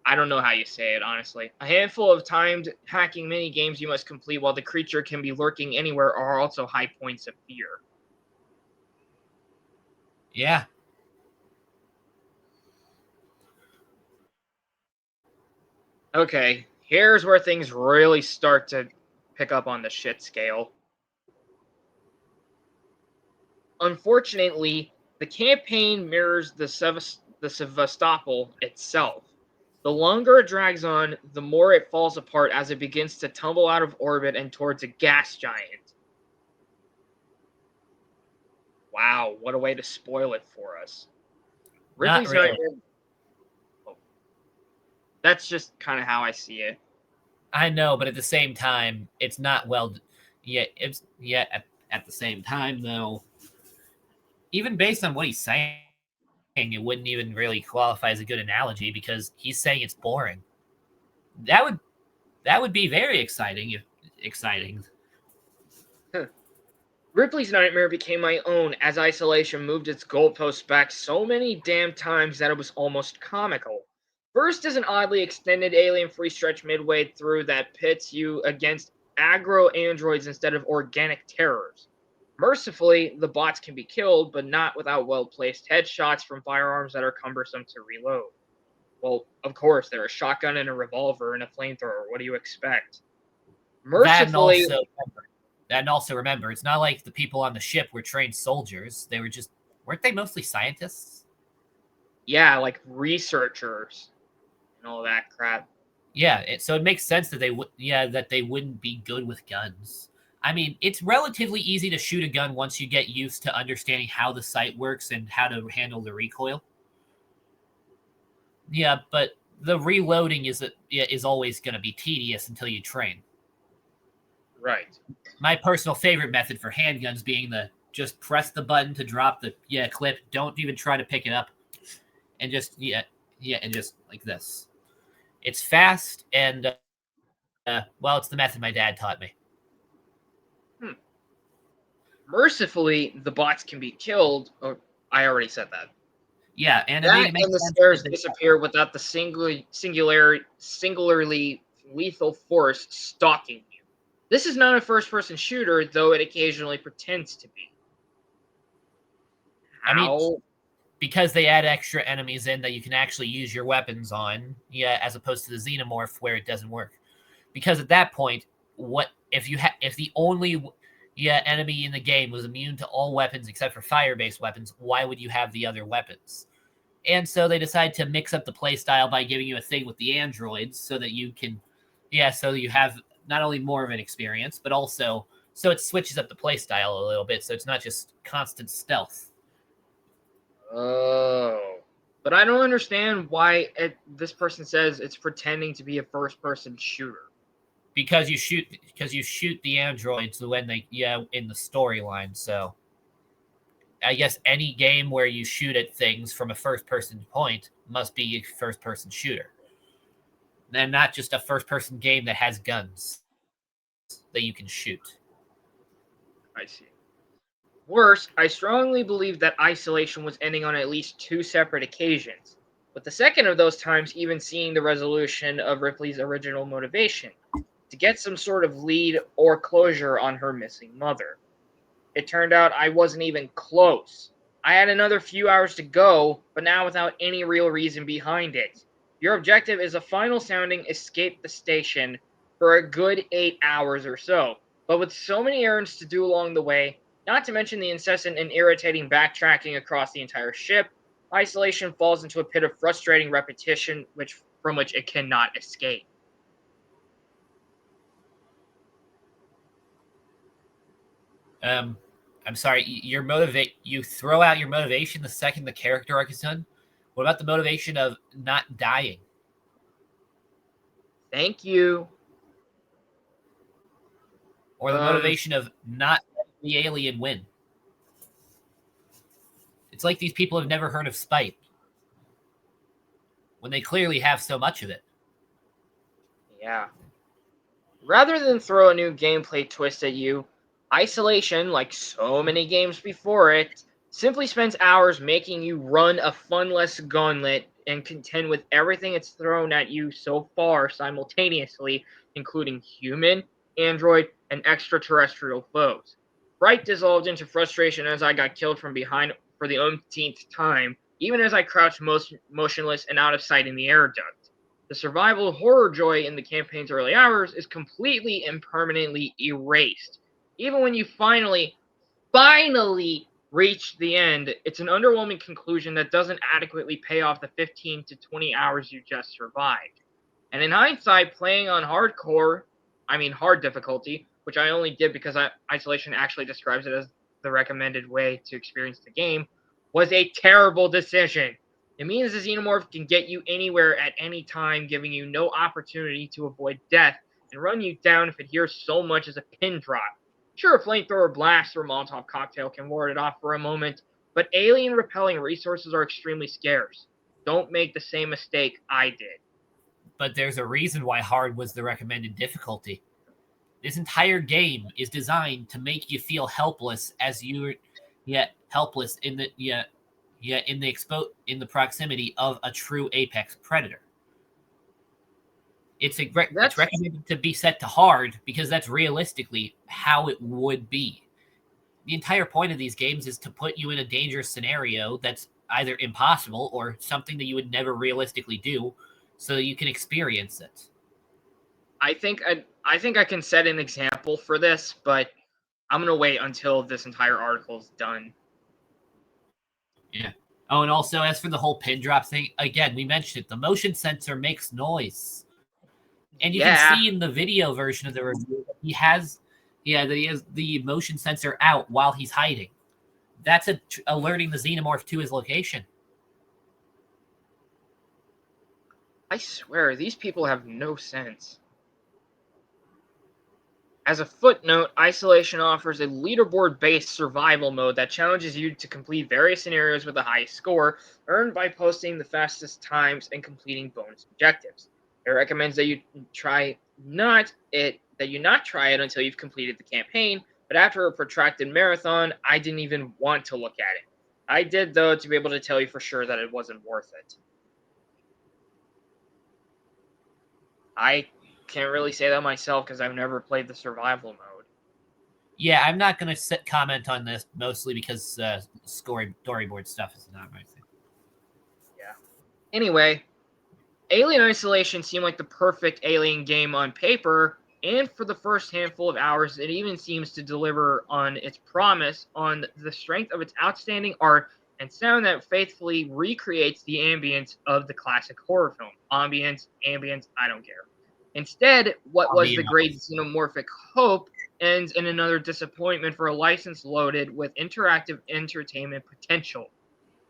I don't know how you say it, honestly. A handful of timed hacking mini games you must complete while the creature can be lurking anywhere are also high points of fear. Yeah. Okay, here's where things really start to pick up on the shit scale. Unfortunately, the campaign mirrors the Sevastopol itself. The longer it drags on, the more it falls apart as it begins to tumble out of orbit and towards a gas giant. Wow, what a way to spoil it for us. Not really. That's just kind of how I see it. I know, but at the same time, it's not well. At the same time, though, even based on what he's saying, it wouldn't even really qualify as a good analogy because he's saying it's boring. That would be very exciting. Ripley's nightmare became my own as Isolation moved its goalposts back so many damn times that it was almost comical. First is an oddly extended alien-free stretch midway through that pits you against aggro androids instead of organic terrors. Mercifully, the bots can be killed, but not without well-placed headshots from firearms that are cumbersome to reload. Well, of course, they're a shotgun and a revolver and a flamethrower. What do you expect? Mercifully... And also remember, it's not like the people on the ship were trained soldiers. Weren't they mostly scientists? Yeah, like researchers and all that crap. So it makes sense that they wouldn't be good with guns. I mean, it's relatively easy to shoot a gun once you get used to understanding how the sight works and how to handle the recoil. Yeah, but the reloading is always going to be tedious until you train. Right. My personal favorite method for handguns being just press the button to drop the clip. Don't even try to pick it up, and just and just like this. It's fast and it's the method my dad taught me. Mercifully, the bots can be killed. Oh, I already said that. Yeah, and that and the stairs disappear without the singularly lethal force stalking you. This is not a first-person shooter, though it occasionally pretends to be. How? I mean, because they add extra enemies in that you can actually use your weapons on, as opposed to the Xenomorph where it doesn't work. Because at that point, what if the only enemy in the game was immune to all weapons except for fire-based weapons, why would you have the other weapons? And so they decide to mix up the playstyle by giving you a thing with the androids so that you can, so you have not only more of an experience, but also so it switches up the playstyle a little bit, so it's not just constant stealth. Oh. But I don't understand why this person says it's pretending to be a first-person shooter. Because you shoot the androids when they in the storyline, so I guess any game where you shoot at things from a first-person point must be a first-person shooter. And not just a first-person game that has guns that you can shoot. I see. Worse, I strongly believe that Isolation was ending on at least 2 separate occasions, with the second of those times even seeing the resolution of Ripley's original motivation, to get some sort of lead or closure on her missing mother. It turned out I wasn't even close. I had another few hours to go, but now without any real reason behind it. Your objective is a final sounding escape the station for a good 8 hours or so, but with so many errands to do along the way, not to mention the incessant and irritating backtracking across the entire ship, Isolation falls into a pit of frustrating repetition from which it cannot escape. I'm sorry, you throw out your motivation the second the character arc is done? What about the motivation of not dying? Thank you. Or the motivation of not letting the alien win? It's like these people have never heard of spite, when they clearly have so much of it. Yeah. Rather than throw a new gameplay twist at you, Isolation, like so many games before it, simply spends hours making you run a funless gauntlet and contend with everything it's thrown at you so far simultaneously, including human, android, and extraterrestrial foes. Fright dissolved into frustration as I got killed from behind for the umpteenth time, even as I crouched motionless and out of sight in the air duct. The survival horror joy in the campaign's early hours is completely and permanently erased. Even when you finally reach the end, it's an underwhelming conclusion that doesn't adequately pay off the 15 to 20 hours you just survived. And in hindsight, playing on hard difficulty, which I only did because Isolation actually describes it as the recommended way to experience the game, was a terrible decision. It means the Xenomorph can get you anywhere at any time, giving you no opportunity to avoid death and run you down if it hears so much as a pin drop. Sure, a flamethrower blast or a Molotov cocktail can ward it off for a moment, but alien-repelling resources are extremely scarce. Don't make the same mistake I did. But there's a reason why hard was the recommended difficulty. This entire game is designed to make you feel helpless as you're helpless in the in the proximity of a true apex predator. It's recommended to be set to hard because that's realistically how it would be. The entire point of these games is to put you in a dangerous scenario that's either impossible or something that you would never realistically do, so that you can experience it. I think I can set an example for this, but I'm gonna wait until this entire article is done. Yeah. Oh, and also as for the whole pin drop thing, again, we mentioned it. The motion sensor makes noise. And you can Yeah. see in the video version of the review that he has the motion sensor out while he's hiding. That's alerting the xenomorph to his location. I swear, these people have no sense. As a footnote, Isolation offers a leaderboard-based survival mode that challenges you to complete various scenarios with the highest score, earned by posting the fastest times and completing bonus objectives. It recommends that you not try it until you've completed the campaign, but after a protracted marathon, I didn't even want to look at it. I did, though, to be able to tell you for sure that it wasn't worth it. I can't really say that myself because I've never played the survival mode. Yeah, I'm not going to comment on this, mostly because storyboard stuff is not my thing. Yeah. Anyway, Alien Isolation seemed like the perfect Alien game on paper, and for the first handful of hours, it even seems to deliver on its promise on the strength of its outstanding art and sound that faithfully recreates the ambience of the classic horror film. Ambience, I don't care. Instead, what was the great xenomorphic hope ends in another disappointment for a license loaded with interactive entertainment potential.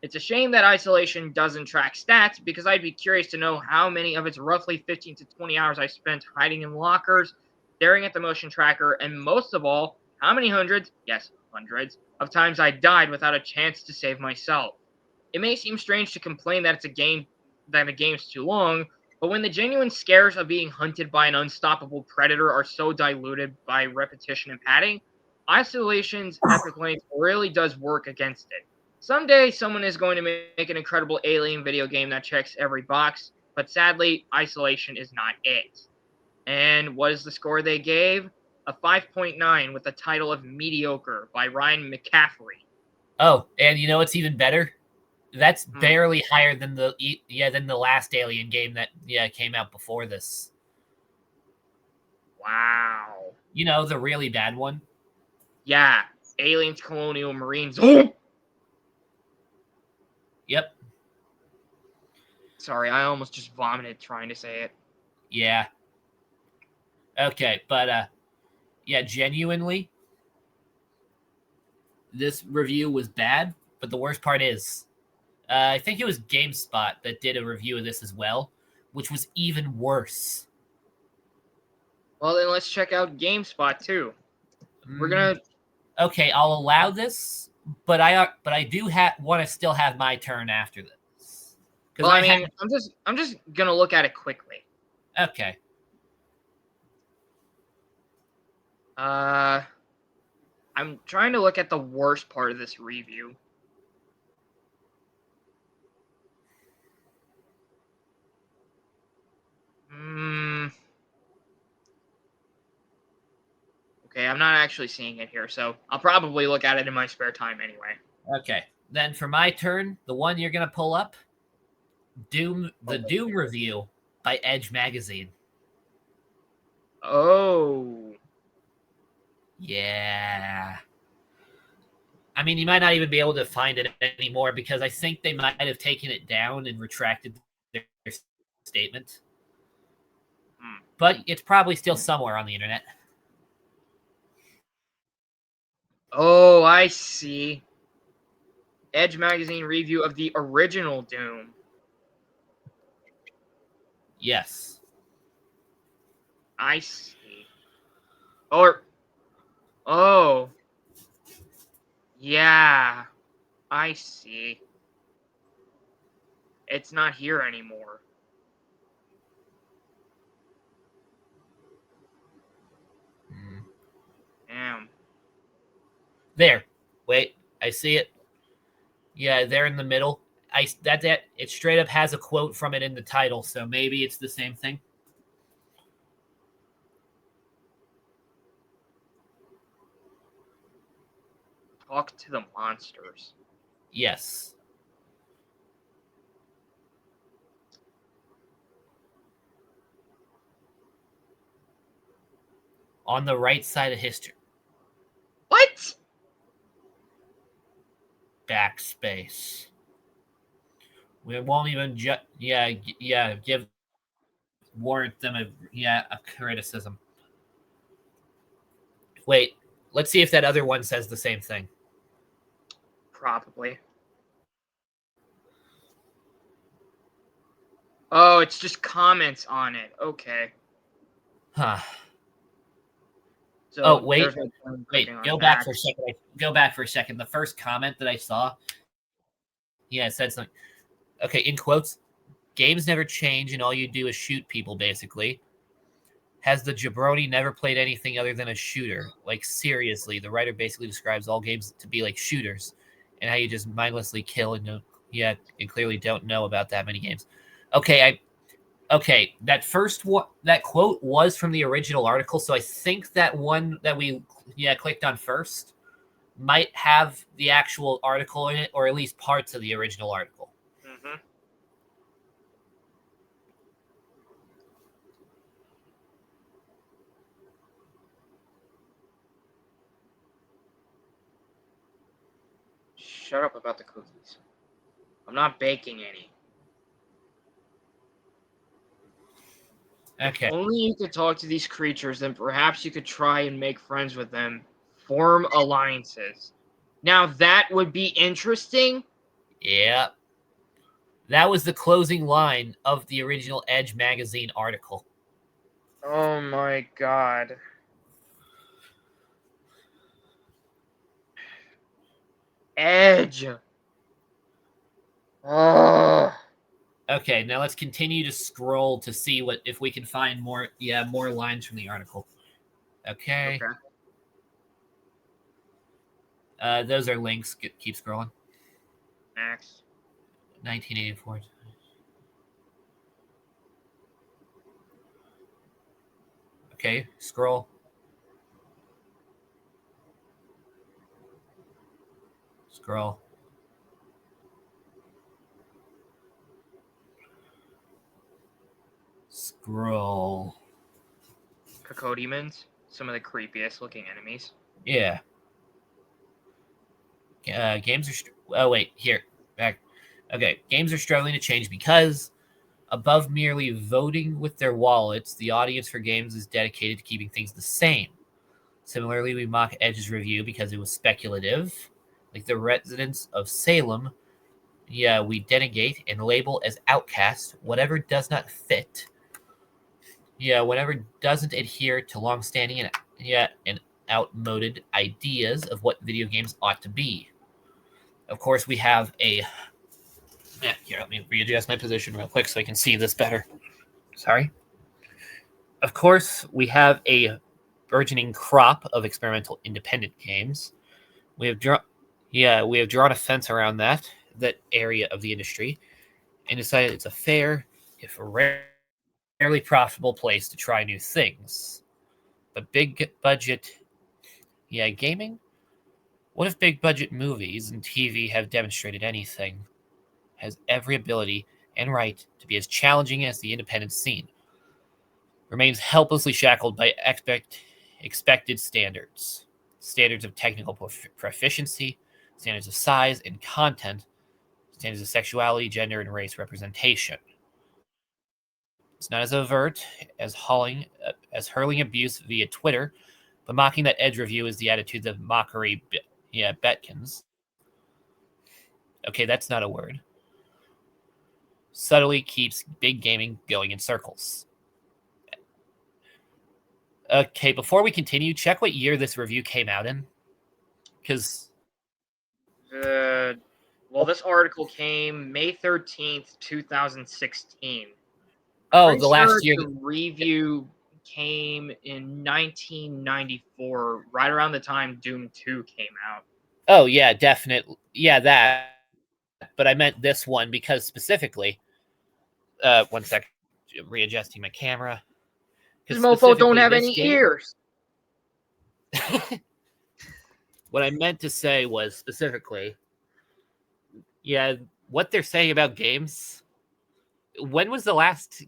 It's a shame that Isolation doesn't track stats, because I'd be curious to know how many of its roughly 15 to 20 hours I spent hiding in lockers, staring at the motion tracker, and most of all, how many hundreds, yes, hundreds, of times I died without a chance to save myself. It may seem strange to complain that a game's too long, but when the genuine scares of being hunted by an unstoppable predator are so diluted by repetition and padding, Isolation's epic length really does work against it. Someday, someone is going to make an incredible Alien video game that checks every box, but sadly, Isolation is not it. And what is the score they gave? A 5.9 with the title of Mediocre by Ryan McCaffrey. Oh, and you know what's even better? That's barely higher than the last Alien game that came out before this. Wow. You know, the really bad one? Yeah, Aliens Colonial Marines. Yep. Sorry, I almost just vomited trying to say it. Yeah. Okay, but genuinely, this review was bad, but the worst part is, I think it was GameSpot that did a review of this as well, which was even worse. Well, then let's check out GameSpot too. We're gonna. Okay, I'll allow this, but I do want to still have my turn after this. Well, I'm just gonna look at it quickly. Okay. I'm trying to look at the worst part of this review. Okay, I'm not actually seeing it here, so I'll probably look at it in my spare time anyway. Okay. Then for my turn, the one you're gonna pull up, Doom review by Edge Magazine. Oh. Yeah. I mean, you might not even be able to find it anymore because I think they might have taken it down and retracted their statement. But it's probably still somewhere on the internet. Oh, I see. Edge Magazine review of the original Doom. Yes. I see. Oh. Yeah. I see. It's not here anymore. Damn. There. Wait, I see it. Yeah, there in the middle. That's it. It straight up has a quote from it in the title, so maybe it's the same thing. Talk to the monsters. Yes. On the right side of history. What? Backspace. We won't even give warrant them a criticism. Wait, let's see if that other one says the same thing. Probably. Oh, it's just comments on it. Okay. Huh. So Oh, wait. there's no point clicking on Go that. back for a second. Go back for a second. The first comment that I saw, it said something. Okay, in quotes, games never change and all you do is shoot people, basically. Has the jabroni never played anything other than a shooter? Like, seriously, the writer basically describes all games to be like shooters and how you just mindlessly kill and clearly don't know about that many games. Okay, that first one, that quote was from the original article, so I think that one that we clicked on first might have the actual article in it, or at least parts of the original article. Mm-hmm. Shut up about the cookies. I'm not baking any. Okay. If only you could talk to these creatures, then perhaps you could try and make friends with them, form alliances. Now that would be interesting. Yeah. That was the closing line of the original Edge magazine article. Oh my god. Edge. Oh. Okay, now let's continue to scroll to see if we can find more lines from the article. Okay. Those are links. Keep scrolling. Next. 1984. Okay, scroll. Scroll. Scroll. Cacodemons, some of the creepiest looking enemies. Yeah. Games are... here. Back. Okay, games are struggling to change because above merely voting with their wallets, the audience for games is dedicated to keeping things the same. Similarly, we mock Edge's review because it was speculative. Like the residents of Salem, we denegate and label as outcast whatever does not fit. Whatever doesn't adhere to long-standing and outmoded ideas of what video games ought to be. Of course, we have a... here, let me readjust my position real quick so I can see this better. Sorry. Of course, we have a burgeoning crop of experimental independent games. We have drawn a fence around that area of the industry and decided it's a fair, if rarely profitable place to try new things. But big budget, gaming? What if big budget movies and TV have demonstrated anything? Has every ability and right to be as challenging as the independent scene. Remains helplessly shackled by expected standards. Standards of technical proficiency, standards of size and content, standards of sexuality, gender, and race representation. It's not as overt as hurling abuse via Twitter, but mocking that Edge review is the attitudes of mockery, Betkins. Okay, that's not a word. Subtly keeps big gaming going in circles. Okay, before we continue, check what year this review came out in. Because... this article came May 13th, 2016. Oh, the last year. The review came in 1994, right around the time Doom 2 came out. Oh, yeah, definitely. Yeah, that. But I meant this one because specifically... 1 second. Readjusting my camera. This mofo don't have any ears. What I meant to say was specifically... what they're saying about games... When was the last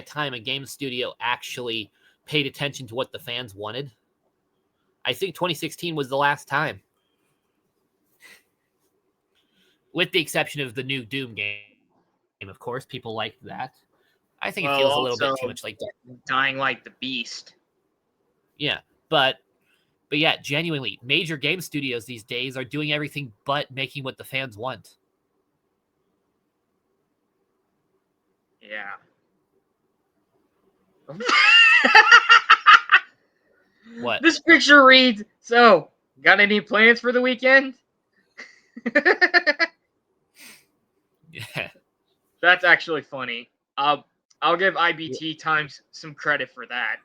time a game studio actually paid attention to what the fans wanted? I think 2016 was the last time. With the exception of the new Doom game, of course. People liked that. I think it Well, feels a little bit also too much like that. Dying Light the Beast. Yeah, but yeah, genuinely, major game studios these days are doing everything but making what the fans want. Yeah. What? This picture reads, "So, got any plans for the weekend?" Yeah. That's actually funny. I'll give IBT Times some credit for that.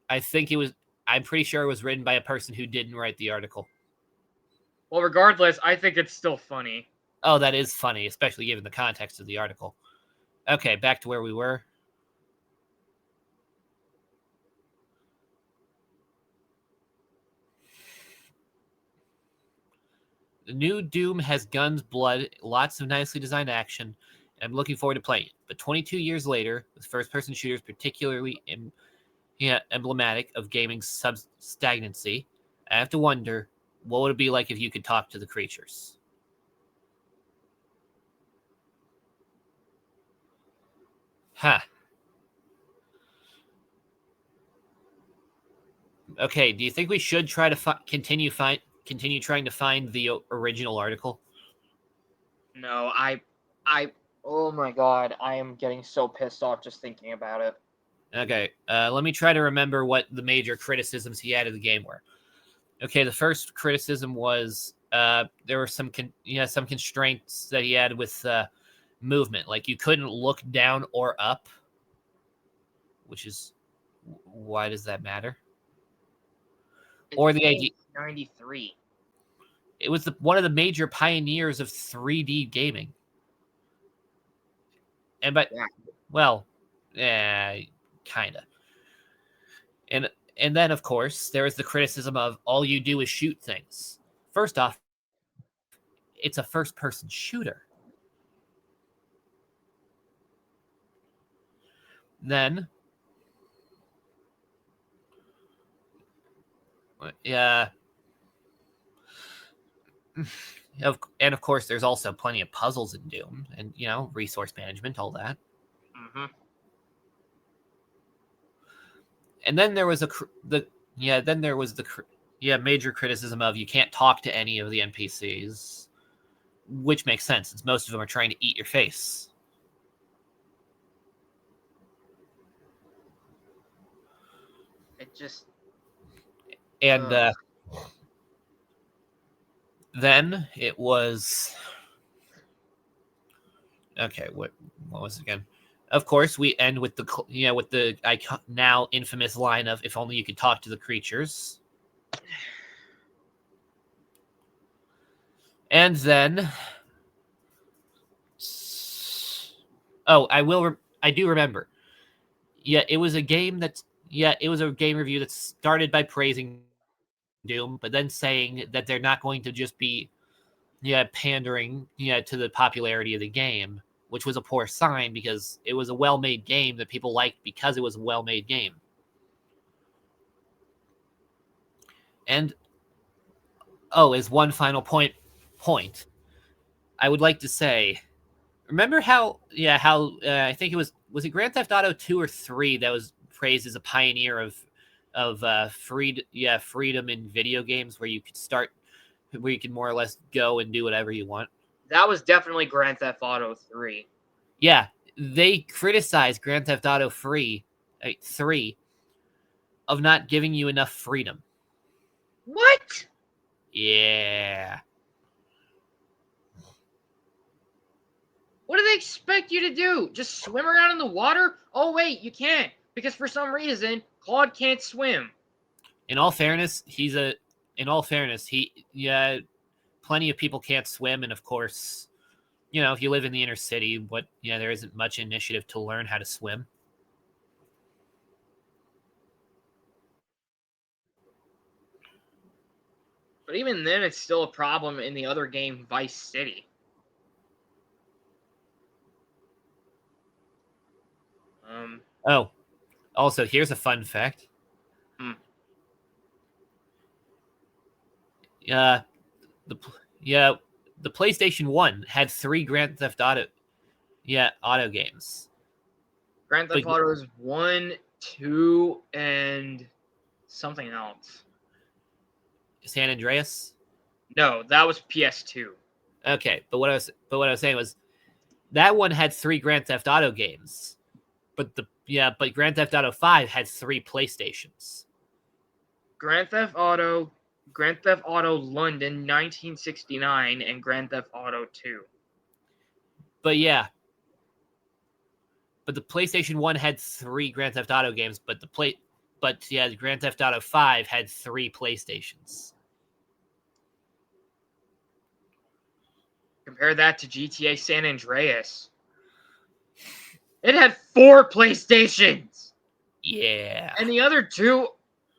I think it was. I'm pretty sure it was written by a person who didn't write the article. Well, regardless, I think it's still funny. Oh, that is funny, especially given the context of the article. Okay, back to where we were. The new Doom has guns, blood, lots of nicely designed action, and I'm looking forward to playing it. But 22 years later, with first-person shooters particularly emblematic of gaming's stagnancy, I have to wonder, what would it be like if you could talk to the creatures? Huh. Okay, do you think we should try to continue trying to find the original article? No, oh my god, I am getting so pissed off just thinking about it. Okay, let me try to remember what the major criticisms he had of the game were. Okay, the first criticism was there were some constraints that he had with movement, like you couldn't look down or up, which is why does that matter? Or the idea 93. It was one of the major pioneers of 3D gaming, and kinda. And then, of course, there is the criticism of all you do is shoot things. First off, it's a first-person shooter. Then, yeah, and of course, there's also plenty of puzzles in Doom, and resource management, all that. Mm-hmm. And then there was major criticism of you can't talk to any of the NPCs, which makes sense since most of them are trying to eat your face. It just And then it was okay. What was it again? Of course, we end with the now infamous line of "If only you could talk to the creatures." And then, I do remember. Yeah, it was a game review that started by praising Doom, but then saying that they're not going to just be pandering to the popularity of the game, which was a poor sign because it was a well-made game that people liked because it was a well-made game. And as one final point, I would like to say, remember how I think it was it Grand Theft Auto 2 or 3 that was praised as a pioneer of freedom in video games where you could more or less go and do whatever you want. That was definitely Grand Theft Auto 3. Yeah, they criticized Grand Theft Auto 3 of not giving you enough freedom. What? Yeah. What do they expect you to do? Just swim around in the water? Oh wait, you can't because for some reason Claude can't swim. In all fairness, plenty of people can't swim, and of course, if you live in the inner city, there isn't much initiative to learn how to swim. But even then, it's still a problem in the other game, Vice City. Also, here's a fun fact. The PlayStation 1 had 3 Grand Theft Auto auto games. Grand Theft Autos 1, 2, and something else. San Andreas? No, that was PS2. Okay, but what I was saying was that one had 3 Grand Theft Auto games. But Grand Theft Auto 5 had 3 PlayStations. Grand Theft Auto London 1969, and Grand Theft Auto 2. But yeah. But the PlayStation 1 had 3 Grand Theft Auto games, but the Grand Theft Auto 5 had 3 PlayStations. Compare that to GTA San Andreas. It had 4 PlayStations. Yeah. And the other 2,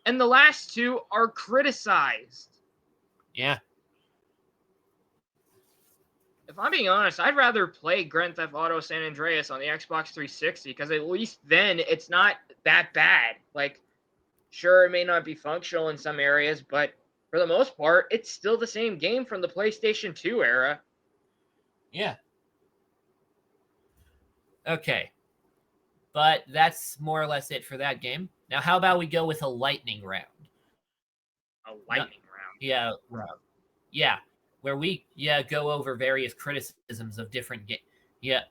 and the last 2 are criticized. Yeah. If I'm being honest, I'd rather play Grand Theft Auto San Andreas on the Xbox 360 because at least then it's not that bad. Like, sure, it may not be functional in some areas, but for the most part, it's still the same game from the PlayStation 2 era. Yeah. Okay. But that's more or less it for that game. Now, how about we go with a lightning round? A lightning round? Yeah, round. Yeah, where we go over various criticisms of different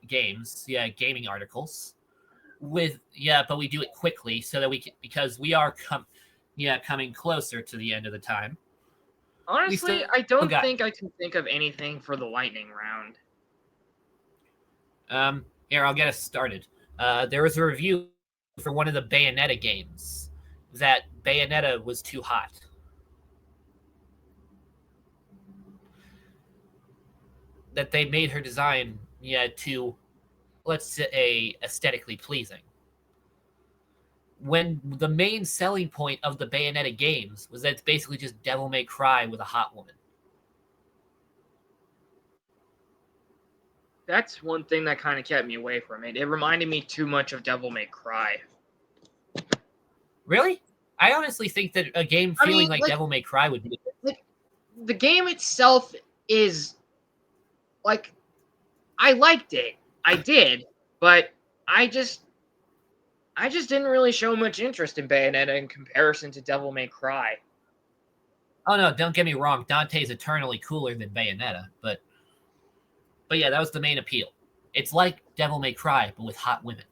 games, gaming articles. But we do it quickly so that we can, because we are coming closer to the end of the time. Honestly, I don't think I can think of anything for the lightning round. Here, I'll get us started. There was a review for one of the Bayonetta games that Bayonetta was too hot. That they made her design, to, let's say, aesthetically pleasing. When the main selling point of the Bayonetta games was that it's basically just Devil May Cry with a hot woman. That's one thing that kind of kept me away from it. It reminded me too much of Devil May Cry. Really? I honestly think that a game feeling like Devil May Cry would be... Like, the game itself is... Like, I liked it. I did. But I just didn't really show much interest in Bayonetta in comparison to Devil May Cry. Oh, no, don't get me wrong. Dante's eternally cooler than Bayonetta, but yeah, that was the main appeal. It's like Devil May Cry, but with hot women.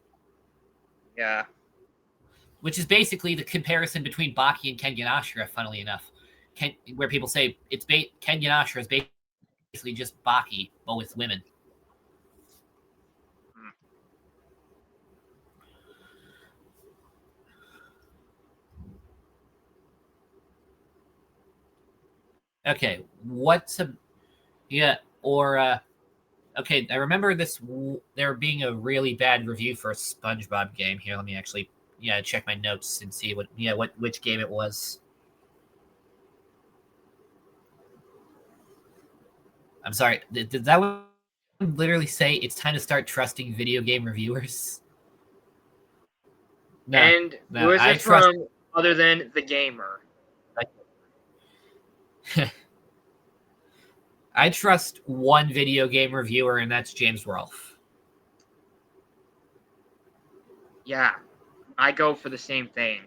Yeah. Which is basically the comparison between Baki and Kengan Ashura, funnily enough. Where people say Kengan Ashura is basically just Baki, but with women. Okay, okay, I remember there being a really bad review for a SpongeBob game. Here, let me actually, check my notes and see which game it was. I'm sorry, did that one literally say it's time to start trusting video game reviewers? No, and who is it from other than The Gamer? I trust one video game reviewer, and that's James Rolfe. Yeah, I go for the same thing.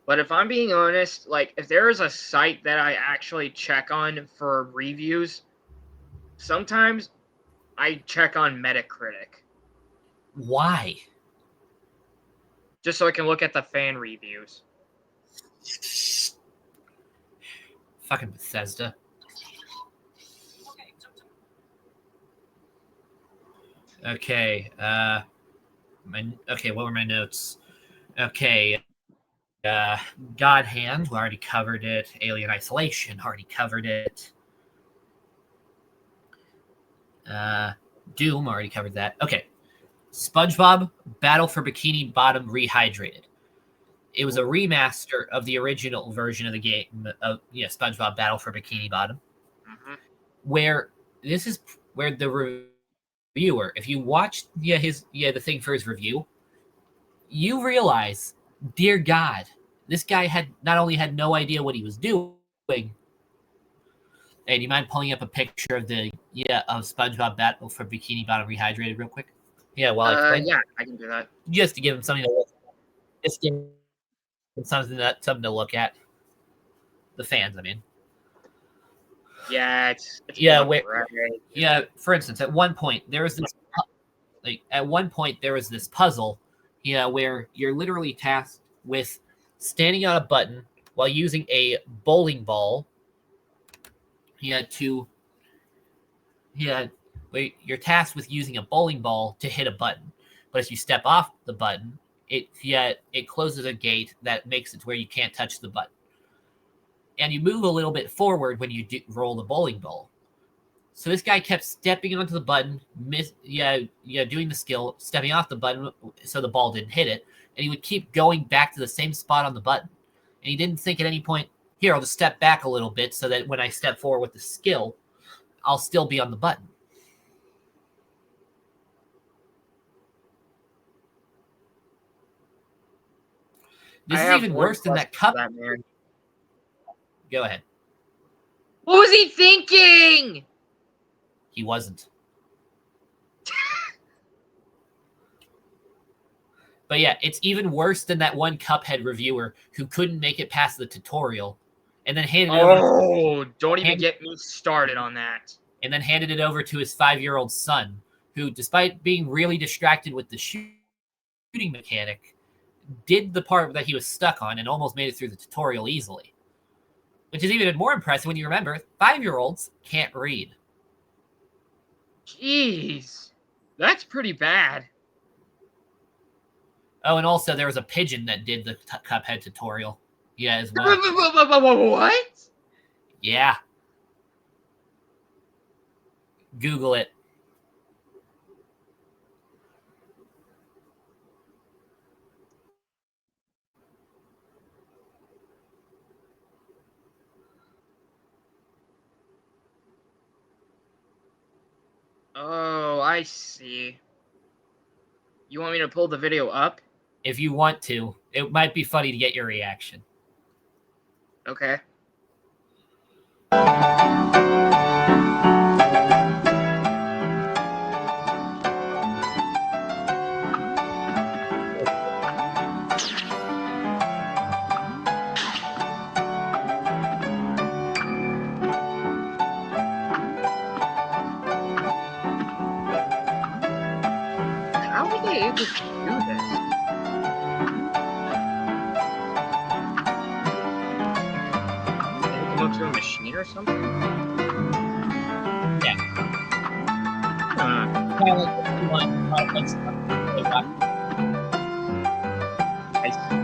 But if I'm being honest, like, if there is a site that I actually check on for reviews, sometimes I check on Metacritic. Why? Just so I can look at the fan reviews. Fucking Bethesda. Okay, what were my notes? Okay, God Hand, we already covered it. Alien Isolation, already covered it. Doom, already covered that. Okay, SpongeBob Battle for Bikini Bottom Rehydrated. It was a remaster of the original version of the game of SpongeBob Battle for Bikini Bottom, where this is where the reviewer, if you watch the thing for his review, you realize, dear God, this guy had not only had no idea what he was doing. Hey, do you mind pulling up a picture of of SpongeBob Battle for Bikini Bottom Rehydrated real quick? Yeah, well, I explain. Yeah, I can do that. Just to give him something to look. Just give him something to look at. The fans, I mean. Yeah, it's Yeah, right. Yeah, for instance, at one point there was this puzzle, where you're literally tasked with standing on a button while using a bowling ball. To you're tasked with using a bowling ball to hit a button, but if you step off the button, it closes a gate that makes it to where you can't touch the button, and you move a little bit forward when you roll the bowling ball. So this guy kept stepping onto the button, doing the skill, stepping off the button so the ball didn't hit it, and he would keep going back to the same spot on the button. And he didn't think at any point, here, I'll just step back a little bit so that when I step forward with the skill, I'll still be on the button. This is even worse than that cup. Go ahead. What was he thinking? He wasn't. But yeah, it's even worse than that one Cuphead reviewer who couldn't make it past the tutorial and then handed it over. Don't even get me started on that. And then handed it over to his 5-year-old son, who, despite being really distracted with the shooting mechanic, did the part that he was stuck on and almost made it through the tutorial easily. Which is even more impressive when you remember 5-year-olds can't read. Jeez, that's pretty bad. Oh, and also there was a pigeon that did the Cuphead tutorial. Yeah, as well. What? Yeah. Google it. Oh, I see. You want me to pull the video up? If you want to. It might be funny to get your reaction. Okay. How were they able to do this? Did it come up to a machine or something? Yeah. I see.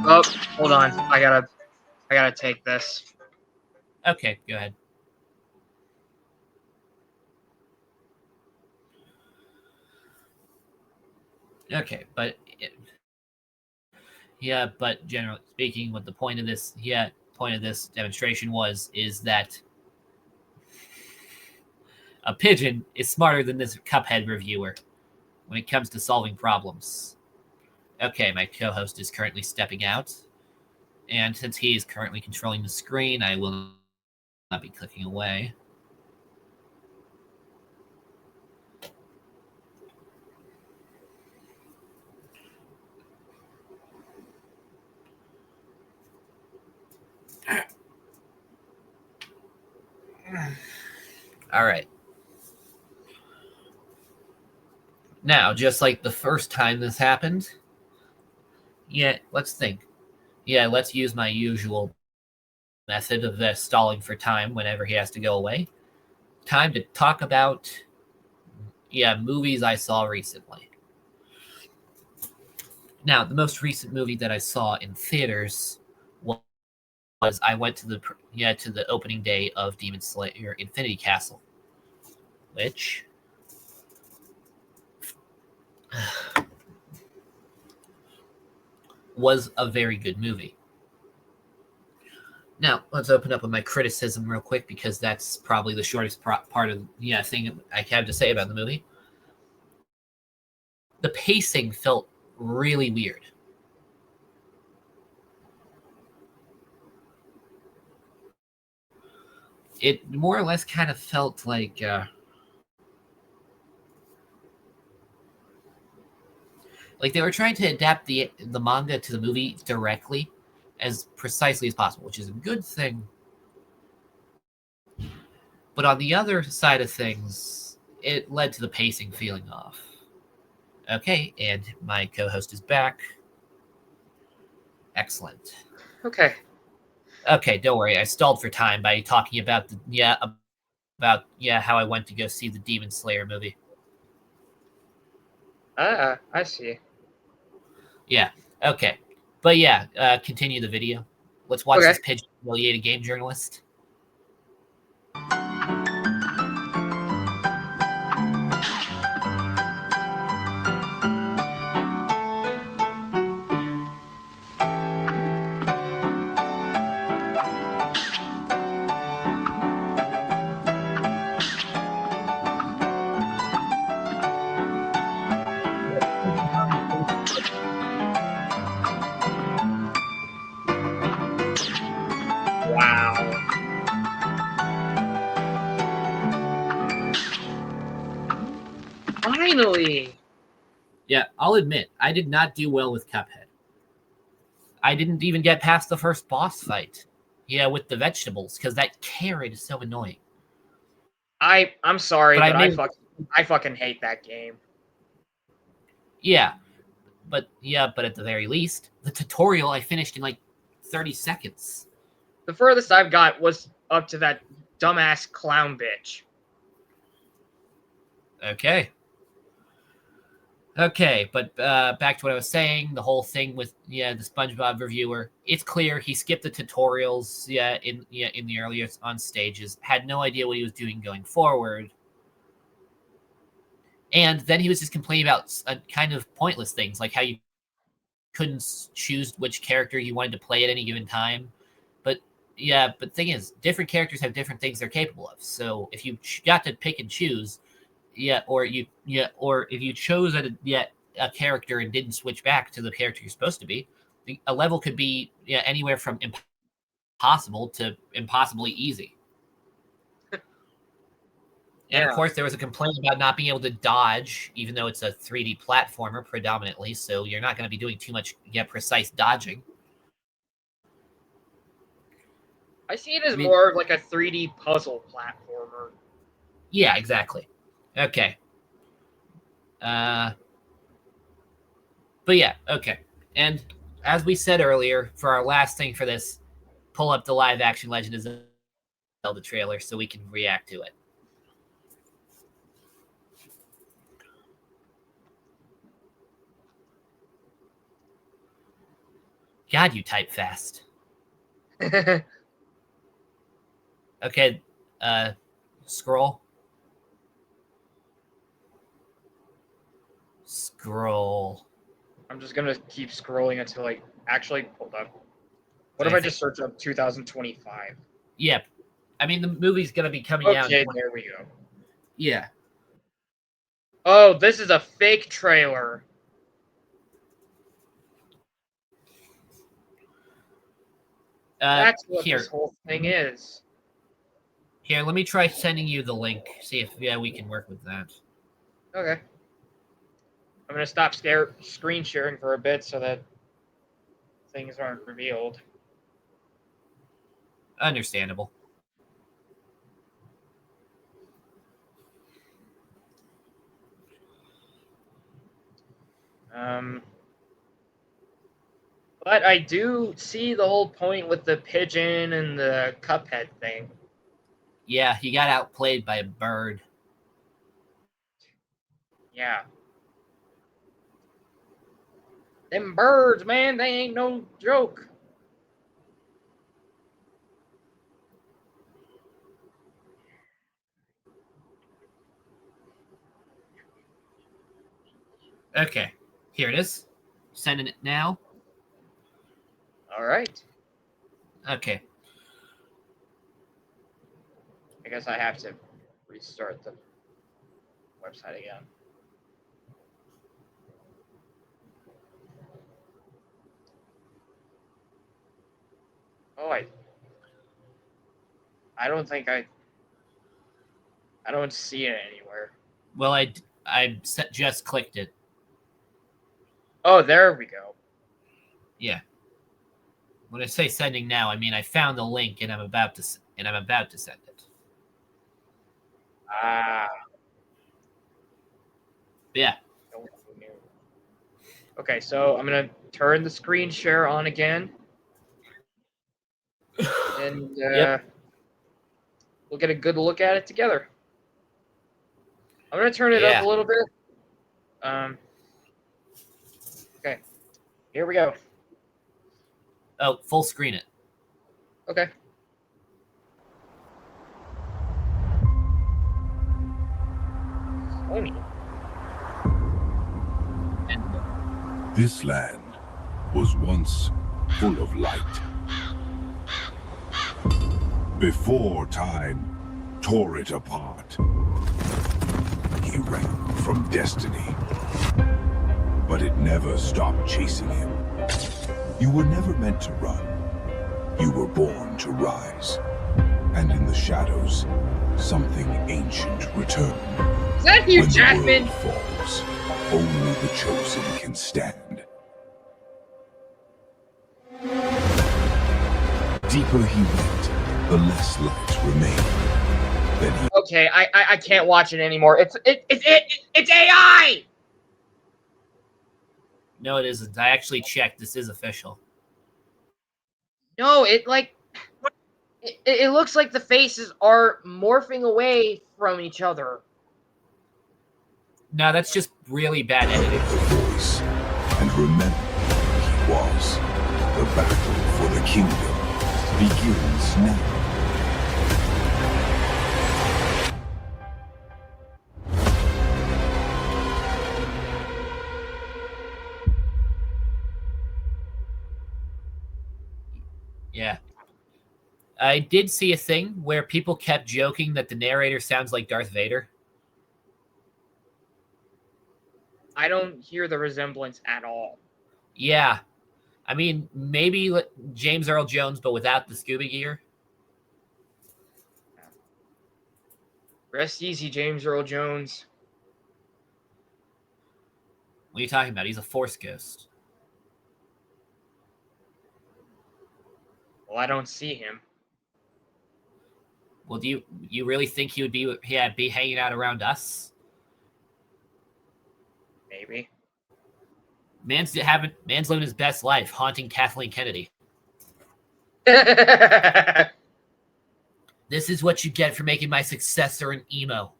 Oh, hold on. I gotta take this. Okay, go ahead. Okay, but generally speaking, what the point of this demonstration is that a pigeon is smarter than this Cuphead reviewer when it comes to solving problems. Okay, my co-host is currently stepping out, and since he is currently controlling the screen, I will not be clicking away. All right. Now, just like the first time this happened, let's think. Let's use my usual method of stalling for time whenever he has to go away. Time to talk about, movies I saw recently. Now, the most recent movie that I saw in theaters was I went to the opening day of Demon Slayer Infinity Castle, which was a very good movie. Now, let's open up with my criticism real quick because that's probably the shortest part of thing I have to say about the movie. The pacing felt really weird. It more or less kind of felt like they were trying to adapt the manga to the movie directly as precisely as possible, which is a good thing. But on the other side of things, it led to the pacing feeling off. Okay, and my co-host is back. Excellent. Okay. Okay, don't worry. I stalled for time by talking about how I went to go see the Demon Slayer movie. I see. Yeah. Okay. But yeah, continue the video. Let's watch Okay. this pigeon humiliate a game journalist. Wow. Finally. Yeah, I'll admit, I did not do well with Cuphead. I didn't even get past the first boss fight. Yeah, with the vegetables, because that carrot is so annoying. I'm sorry, But but I fucking hate that game. Yeah, but at the very least, the tutorial I finished in like 30 seconds. The furthest I've got was up to that dumbass clown bitch. Okay, but back to what I was saying, the whole thing with the SpongeBob reviewer. It's clear he skipped the tutorials. In the earlier on stages, had no idea what he was doing going forward, and then he was just complaining about kind of pointless things like how you couldn't choose which character you wanted to play at any given time. But but thing is, different characters have different things they're capable of. So if you got to pick and choose, or if you chose a character and didn't switch back to the character you're supposed to be, a level could be anywhere from impossible to impossibly easy. And of course, there was a complaint about not being able to dodge, even though it's a 3D platformer predominantly. So you're not going to be doing too much precise dodging. I see it as more like a 3D puzzle platformer. Yeah, exactly. Okay. But yeah, okay. And as we said earlier, for our last thing for this, pull up the live action Legend of Zelda trailer so we can react to it. God, you type fast. Okay, scroll. Scroll. I'm just gonna keep scrolling until I actually hold up. What if I just search up 2025? Yeah, I mean the movie's gonna be coming out. Okay, there we go. Yeah. Oh, this is a fake trailer. That's what this whole thing is. Here, let me try sending you the link. See if we can work with that. Okay. I'm gonna stop screen sharing for a bit so that things aren't revealed. Understandable. But I do see the whole point with the pigeon and the Cuphead thing. Yeah, he got outplayed by a bird. Yeah. Them birds, man, they ain't no joke. Okay, here it is. Sending it now. All right. Okay. I guess I have to restart the website again. Oh, I don't think I don't see it anywhere. Well, I just clicked it. Oh, there we go. Yeah. When I say sending now, I mean I found the link and I'm about to send it. Ah. Yeah. Okay, so I'm gonna turn the screen share on again, and Yep. we'll get a good look at it together. I'm gonna turn it up a little bit. Okay, here we go. Oh, full screen it. Okay. Sony. This land was once full of light. Before time tore it apart, he ran from destiny. But it never stopped chasing him. You were never meant to run. You were born to rise. And in the shadows, something ancient returned. Is that Hugh When Jackman? the world falls, only the chosen can stand. Deeper he went, the less light remained. Then he Okay, I can't watch it anymore. It's AI. No, it isn't. I actually checked. This is official. No, it looks like the faces are morphing away from each other. No, that's just really bad editing. the voice, and remember who he was. The battle for the kingdom begins now. Yeah. I did see a thing where people kept joking that the narrator sounds like Darth Vader. I don't hear the resemblance at all. Yeah. I mean, maybe James Earl Jones, but without the scuba gear. Rest easy, James Earl Jones. What are you talking about? He's a Force ghost. Well, I don't see him. Well, do you really think he would be hanging out around us? Maybe. Man's living his best life, haunting Kathleen Kennedy. This is what you get for making my successor an emo.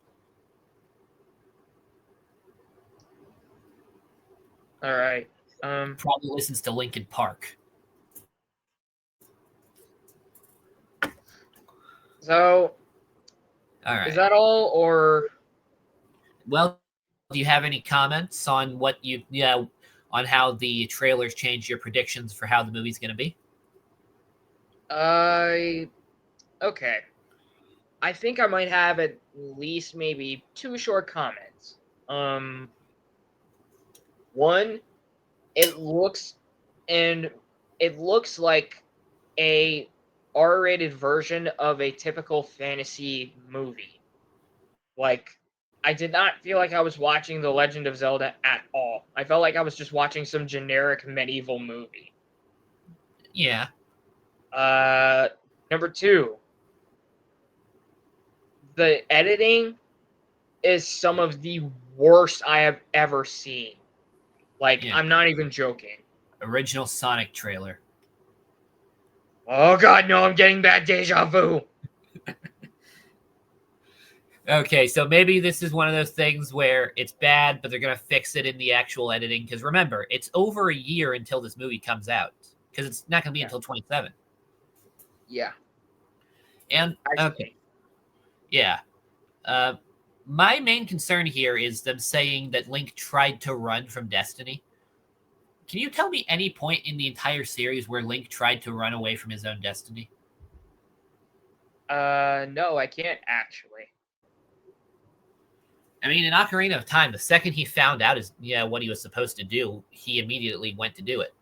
All right. Probably listens to Linkin Park. So, All right. is that all, or? Well, do you have any comments on what on how the trailers changed your predictions for how the movie's going to be? Okay. I think I might have at least maybe two short comments. One, it looks like a R-rated version of a typical fantasy movie. Like, I did not feel like I was watching The Legend of Zelda at all. I felt like I was just watching some generic medieval movie. Yeah. Number two, the editing is some of the worst I have ever seen. Like, Yeah. I'm not even joking. Original Sonic trailer. Oh god, no, I'm getting bad deja vu. Okay, so maybe this is one of those things where it's bad, but they're going to fix it in the actual editing. Because remember, it's over a year until this movie comes out. Because it's not going to be until 27. Yeah. And, okay. Yeah. My main concern here is them saying that Link tried to run from Destiny. Can you tell me any point in the entire series where Link tried to run away from his own destiny? No, I can't actually. I mean, in Ocarina of Time, the second he found out what he was supposed to do, he immediately went to do it.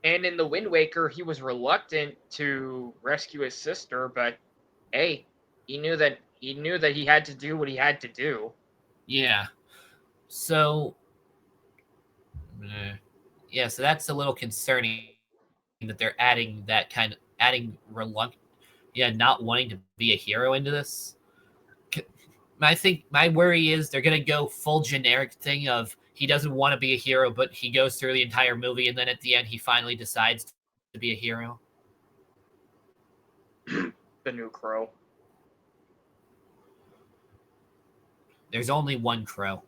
And in the Wind Waker, he was reluctant to rescue his sister, but hey, he knew that he had to do what he had to do. Yeah. So, so that's a little concerning that they're adding not wanting to be a hero into this. I think my worry is they're going to go full generic thing of he doesn't want to be a hero, but he goes through the entire movie, and then at the end he finally decides to be a hero. The new Crow. There's only one Crow.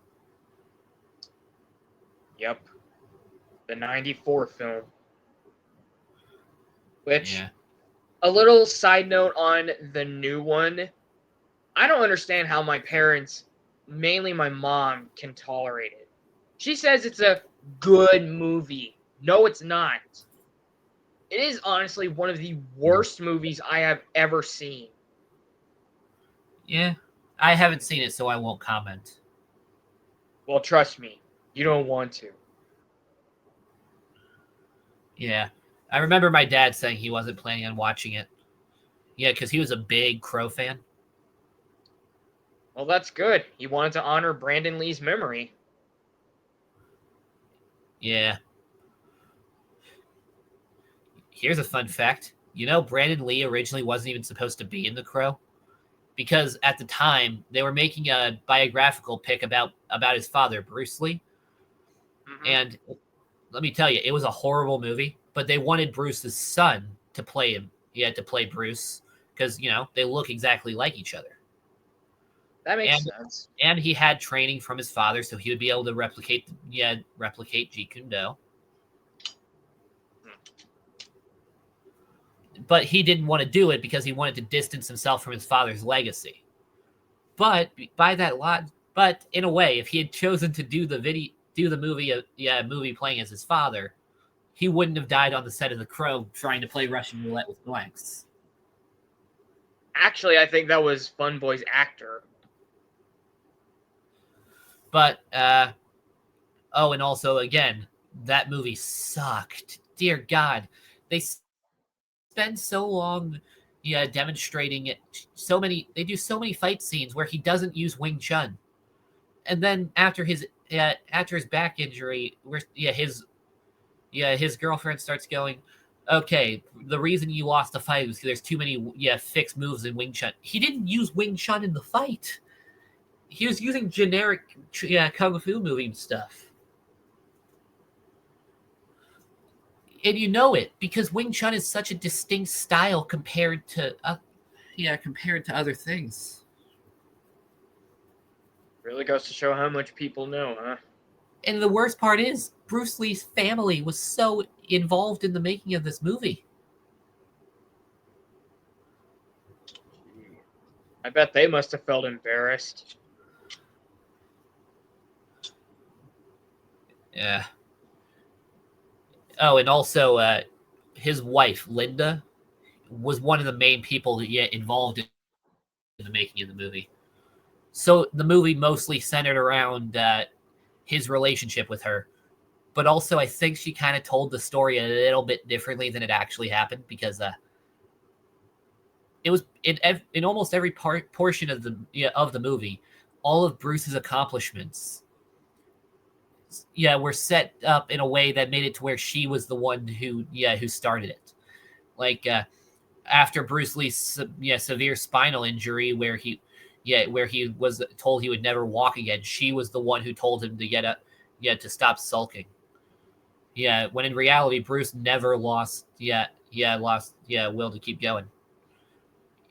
Yep. The 94 film. Which, a little side note on the new one, I don't understand how my parents, mainly my mom, can tolerate it. She says it's a good movie. No, it's not. It is honestly one of the worst movies I have ever seen. Yeah, I haven't seen it, so I won't comment. Well, trust me, you don't want to. Yeah, I remember my dad saying he wasn't planning on watching it. Yeah, because he was a big Crow fan. Well, that's good. He wanted to honor Brandon Lee's memory. Yeah. Here's a fun fact. You know, Brandon Lee originally wasn't even supposed to be in The Crow, because at the time they were making a biographical pic about his father, Bruce Lee. Mm-hmm. And let me tell you, it was a horrible movie, but they wanted Bruce's son to play him. He had to play Bruce because, they look exactly like each other. That makes sense. And he had training from his father, so he would be able to replicate Jeet Kune Do. But he didn't want to do it because he wanted to distance himself from his father's legacy. But but in a way, if he had chosen to do the movie playing as his father, he wouldn't have died on the set of The Crow trying to play Russian roulette with blanks. Actually, I think that was Fun Boy's actor. But, and also, again, that movie sucked. Dear God. They spend so long demonstrating it. They do so many fight scenes where he doesn't use Wing Chun. And then after his back injury, his girlfriend starts going, okay, the reason you lost the fight was because there's too many fixed moves in Wing Chun. He didn't use Wing Chun in the fight. He was using generic kung fu movie stuff. And you know it because Wing Chun is such a distinct style compared to other things. Really goes to show how much people know, huh? And the worst part is Bruce Lee's family was so involved in the making of this movie. I bet they must have felt embarrassed. Yeah. Oh, and also, his wife, Linda, was one of the main people involved in the making of the movie. So the movie mostly centered around his relationship with her. But also, I think she kind of told the story a little bit differently than it actually happened because it was in almost every portion of the movie, all of Bruce's accomplishments were set up in a way that made it to where she was the one who started it. Like after Bruce Lee's severe spinal injury where he was told he would never walk again, she was the one who told him to stop sulking. Yeah, when in reality Bruce never lost will to keep going.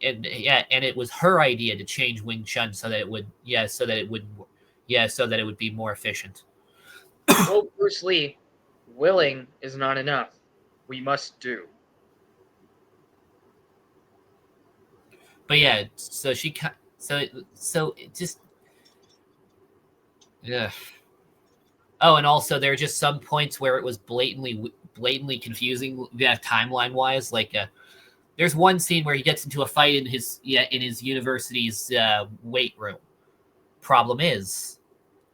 And it was her idea to change Wing Chun so that it would be more efficient. Well, Bruce Lee, willing is not enough. We must do. But yeah, so it just yeah. Oh, and also there are just some points where it was blatantly confusing, timeline wise. Like there's one scene where he gets into a fight in his university's weight room. Problem is,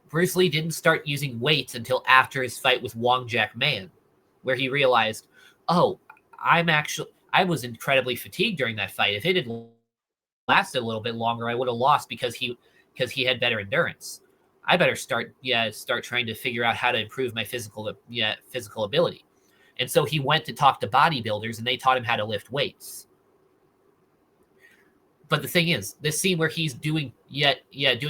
Bruce Lee didn't start using weights until after his fight with Wong Jack Man, where he realized, oh, I was incredibly fatigued during that fight. If it had lasted a little bit longer, I would have lost because he had better endurance. I better start trying to figure out how to improve my physical ability. And so he went to talk to bodybuilders, and they taught him how to lift weights. But the thing is, this scene where he's doing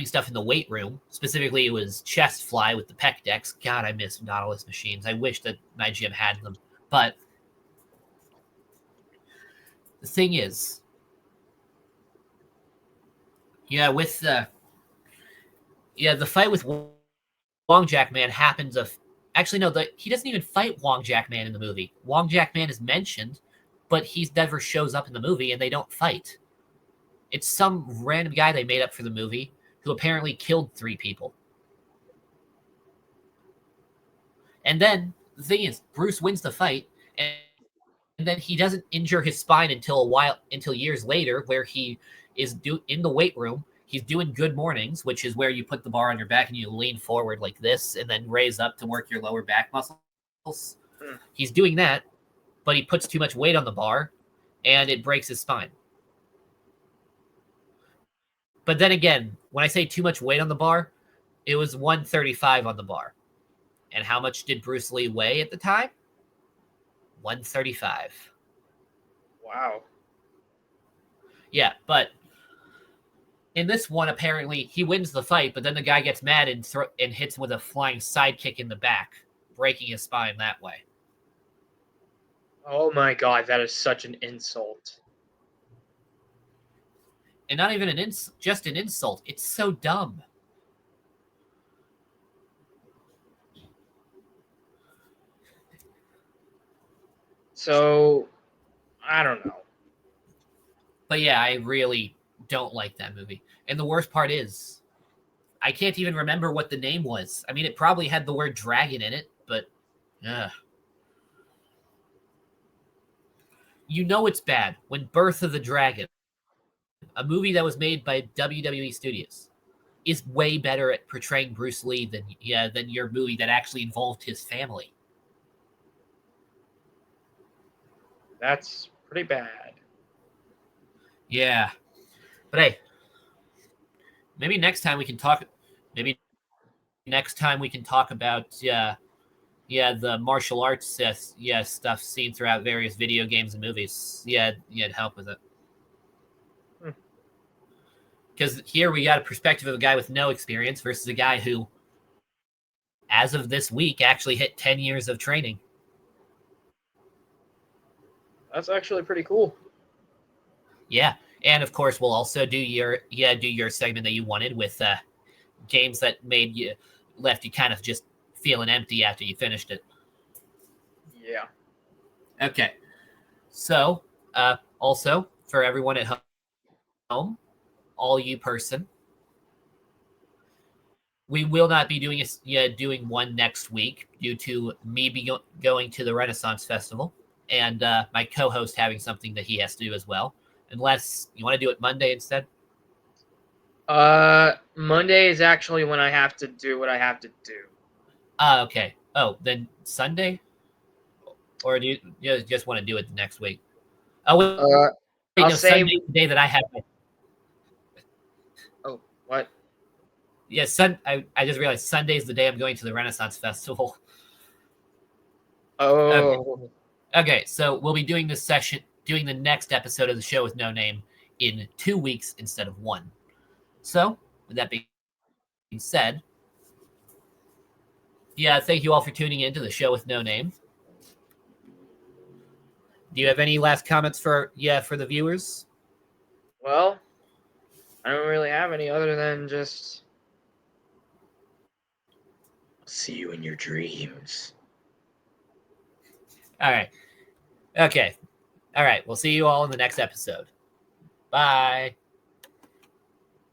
stuff in the weight room, specifically it was chest fly with the pec decks. God, I miss Nautilus machines. I wish that my gym had them. But the thing is, with the fight with Wong Jack Man happens actually, no, he doesn't even fight Wong Jack Man in the movie. Wong Jack Man is mentioned, but he never shows up in the movie, and they don't fight. It's some random guy they made up for the movie who apparently killed 3 people. And then the thing is, Bruce wins the fight, and then he doesn't injure his spine until years later, where he is in the weight room. He's doing good mornings, which is where you put the bar on your back and you lean forward like this and then raise up to work your lower back muscles. He's doing that, but he puts too much weight on the bar and it breaks his spine. But then again, when I say too much weight on the bar, it was 135 on the bar. And how much did Bruce Lee weigh at the time? 135. Wow. Yeah, but in this one, apparently, he wins the fight, but then the guy gets mad and hits him with a flying sidekick in the back, breaking his spine that way. Oh my god, that is such an insult. And not even just an insult. It's so dumb. So, I don't know. But yeah, I really don't like that movie. And the worst part is, I can't even remember what the name was. I mean, it probably had the word dragon in it, but you know it's bad when Birth of the Dragon, a movie that was made by WWE Studios, is way better at portraying Bruce Lee than your movie that actually involved his family. That's pretty bad. Yeah. But hey, maybe next time we can talk about the martial arts stuff seen throughout various video games and movies. It'd help with it. Because here we got a perspective of a guy with no experience versus a guy who, as of this week, actually hit 10 years of training. That's actually pretty cool. Yeah. And of course, we'll also do your segment that you wanted with games that left you kind of just feeling empty after you finished it. Yeah. Okay. So, also for everyone at home, all you person, we will not be doing one next week due to me going to the Renaissance Festival and my co-host having something that he has to do as well. Unless you want to do it Monday instead? Monday is actually when I have to do what I have to do. Okay. Oh, then Sunday? Or do you just want to do it the next week? Oh, wait, I'll say Sunday, the day that I have. Oh, what? Yeah, I just realized Sunday's the day I'm going to the Renaissance Festival. Oh. Okay, so we'll be doing the next episode of the show with No Name in 2 weeks instead of 1. So, with that being said, thank you all for tuning in to the show with No Name. Do you have any last comments for the viewers? Well, I don't really have any other than just see you in your dreams. All right. Okay. All right. We'll see you all in the next episode. Bye.